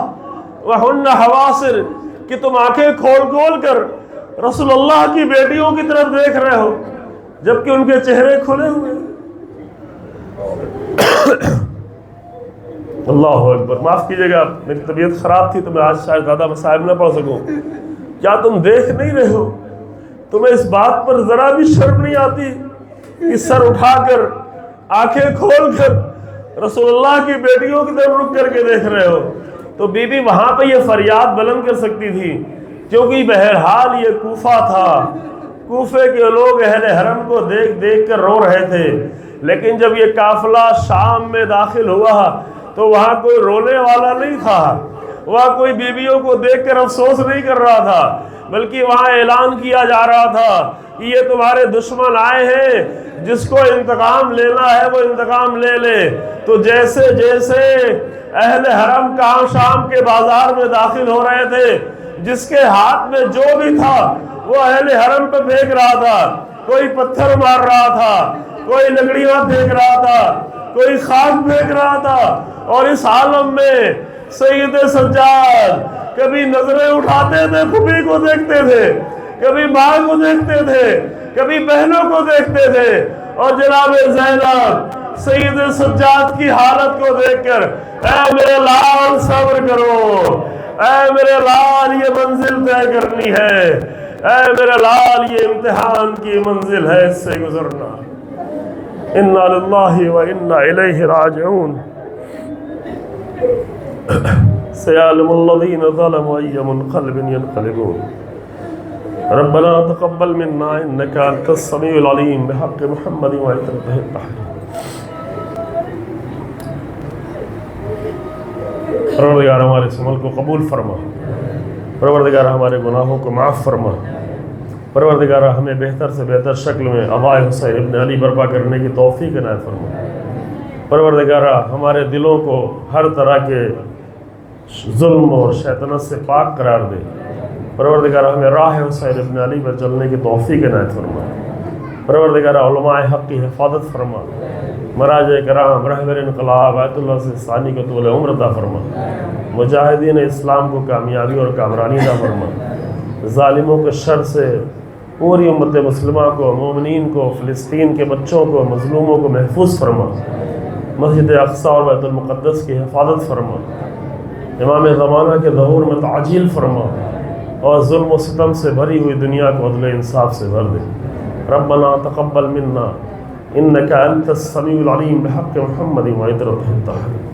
وہن حواسر، کہ تم آنکھیں کھول کھول کر رسول اللہ کی بیٹیوں کی طرف دیکھ رہے ہو جبکہ ان کے چہرے کھلے ہوئے۔ اللہ اکبر، معاف کیجیے گا میری طبیعت خراب تھی تو میں آج شاید زیادہ مسائل نہ پڑھ سکوں۔ کیا تم دیکھ نہیں رہے ہو؟ تمہیں اس بات پر ذرا بھی شرم نہیں آتی کہ سر اٹھا کر آنکھیں کھول کر رسول اللہ کی بیٹیوں کی طرف رک کر کے دیکھ رہے ہو؟ تو بی بی وہاں پہ یہ فریاد بلند کر سکتی تھی، کیونکہ بہرحال یہ کوفہ تھا، کوفے کے لوگ اہل حرم کو دیکھ دیکھ کر رو رہے تھے، لیکن جب یہ قافلہ شام میں داخل ہوا تو وہاں کوئی رونے والا نہیں تھا، وہاں کوئی بیویوں کو دیکھ کر افسوس نہیں کر رہا تھا، بلکہ وہاں اعلان کیا جا رہا تھا کہ یہ تمہارے دشمن آئے ہیں، جس کو انتقام لینا ہے وہ انتقام لے لے۔ تو جیسے جیسے اہل حرم کہاں شام کے بازار میں داخل ہو رہے تھے، جس کے ہاتھ میں جو بھی تھا وہ اہل حرم پہ پھینک رہا تھا، کوئی پتھر مار رہا تھا، کوئی لکڑیاں پھینک رہا تھا، کوئی خاک پھینک رہا تھا، اور اس عالم میں سید سجاد کبھی نظریں اٹھاتے تھے، پھوپھی کو دیکھتے تھے، کبھی ماں کو دیکھتے تھے، کبھی بہنوں کو دیکھتے تھے، اور جناب زینب سید سجاد کی حالت کو دیکھ کر اے میرے لال صبر کرو، اے میرے لال یہ منزل طے کرنی ہے، اے میرے لال یہ امتحان کی منزل ہے، اس سے گزرنا۔ انا للہ و انا الیہ راجعون۔ سیعلم الذین ظلموا ای منقلب ینقلبون۔ ربنا تقبل منا انک انت السمیع العلیم بحق محمد وعطرتہ الطاہرین۔ پروردگار ہمارے اس عمل کو قبول فرما، پروردگار ہمارے گناہوں کو معاف فرما، پروردگار ہمیں بہتر سے بہتر شکل میں ابائے حسین ابن علی برپا کرنے کی توفیق عنایت فرما، پروردگار ہمارے دلوں کو ہر طرح کے ظلم اور شیطنت سے پاک قرار دے، پروردگار ہمیں راہ حسین ابن علی پر چلنے کی توفیق عنایت فرما، پروردگار علماء حق کی حفاظت فرما، مراجع کرام رہبر انقلاب آیت اللہ سے ثانی کو طول عمر عطا فرما، مجاہدین اسلام کو کامیابی اور کامرانی عطا فرما، ظالموں کے شر سے پوری امت مسلمہ کو، مومنین کو، فلسطین کے بچوں کو، مظلوموں کو محفوظ فرما، مسجد اقصی اور بیت المقدس کی حفاظت فرما، امام زمانہ کے ظہور میں تعجیل فرما، اور ظلم و ستم سے بھری ہوئی دنیا کو عدل و انصاف سے بھر دے۔ ربنا تقبل منا انک انت السمیع العلیم بحق محمد وعطرۃ الطاہرین۔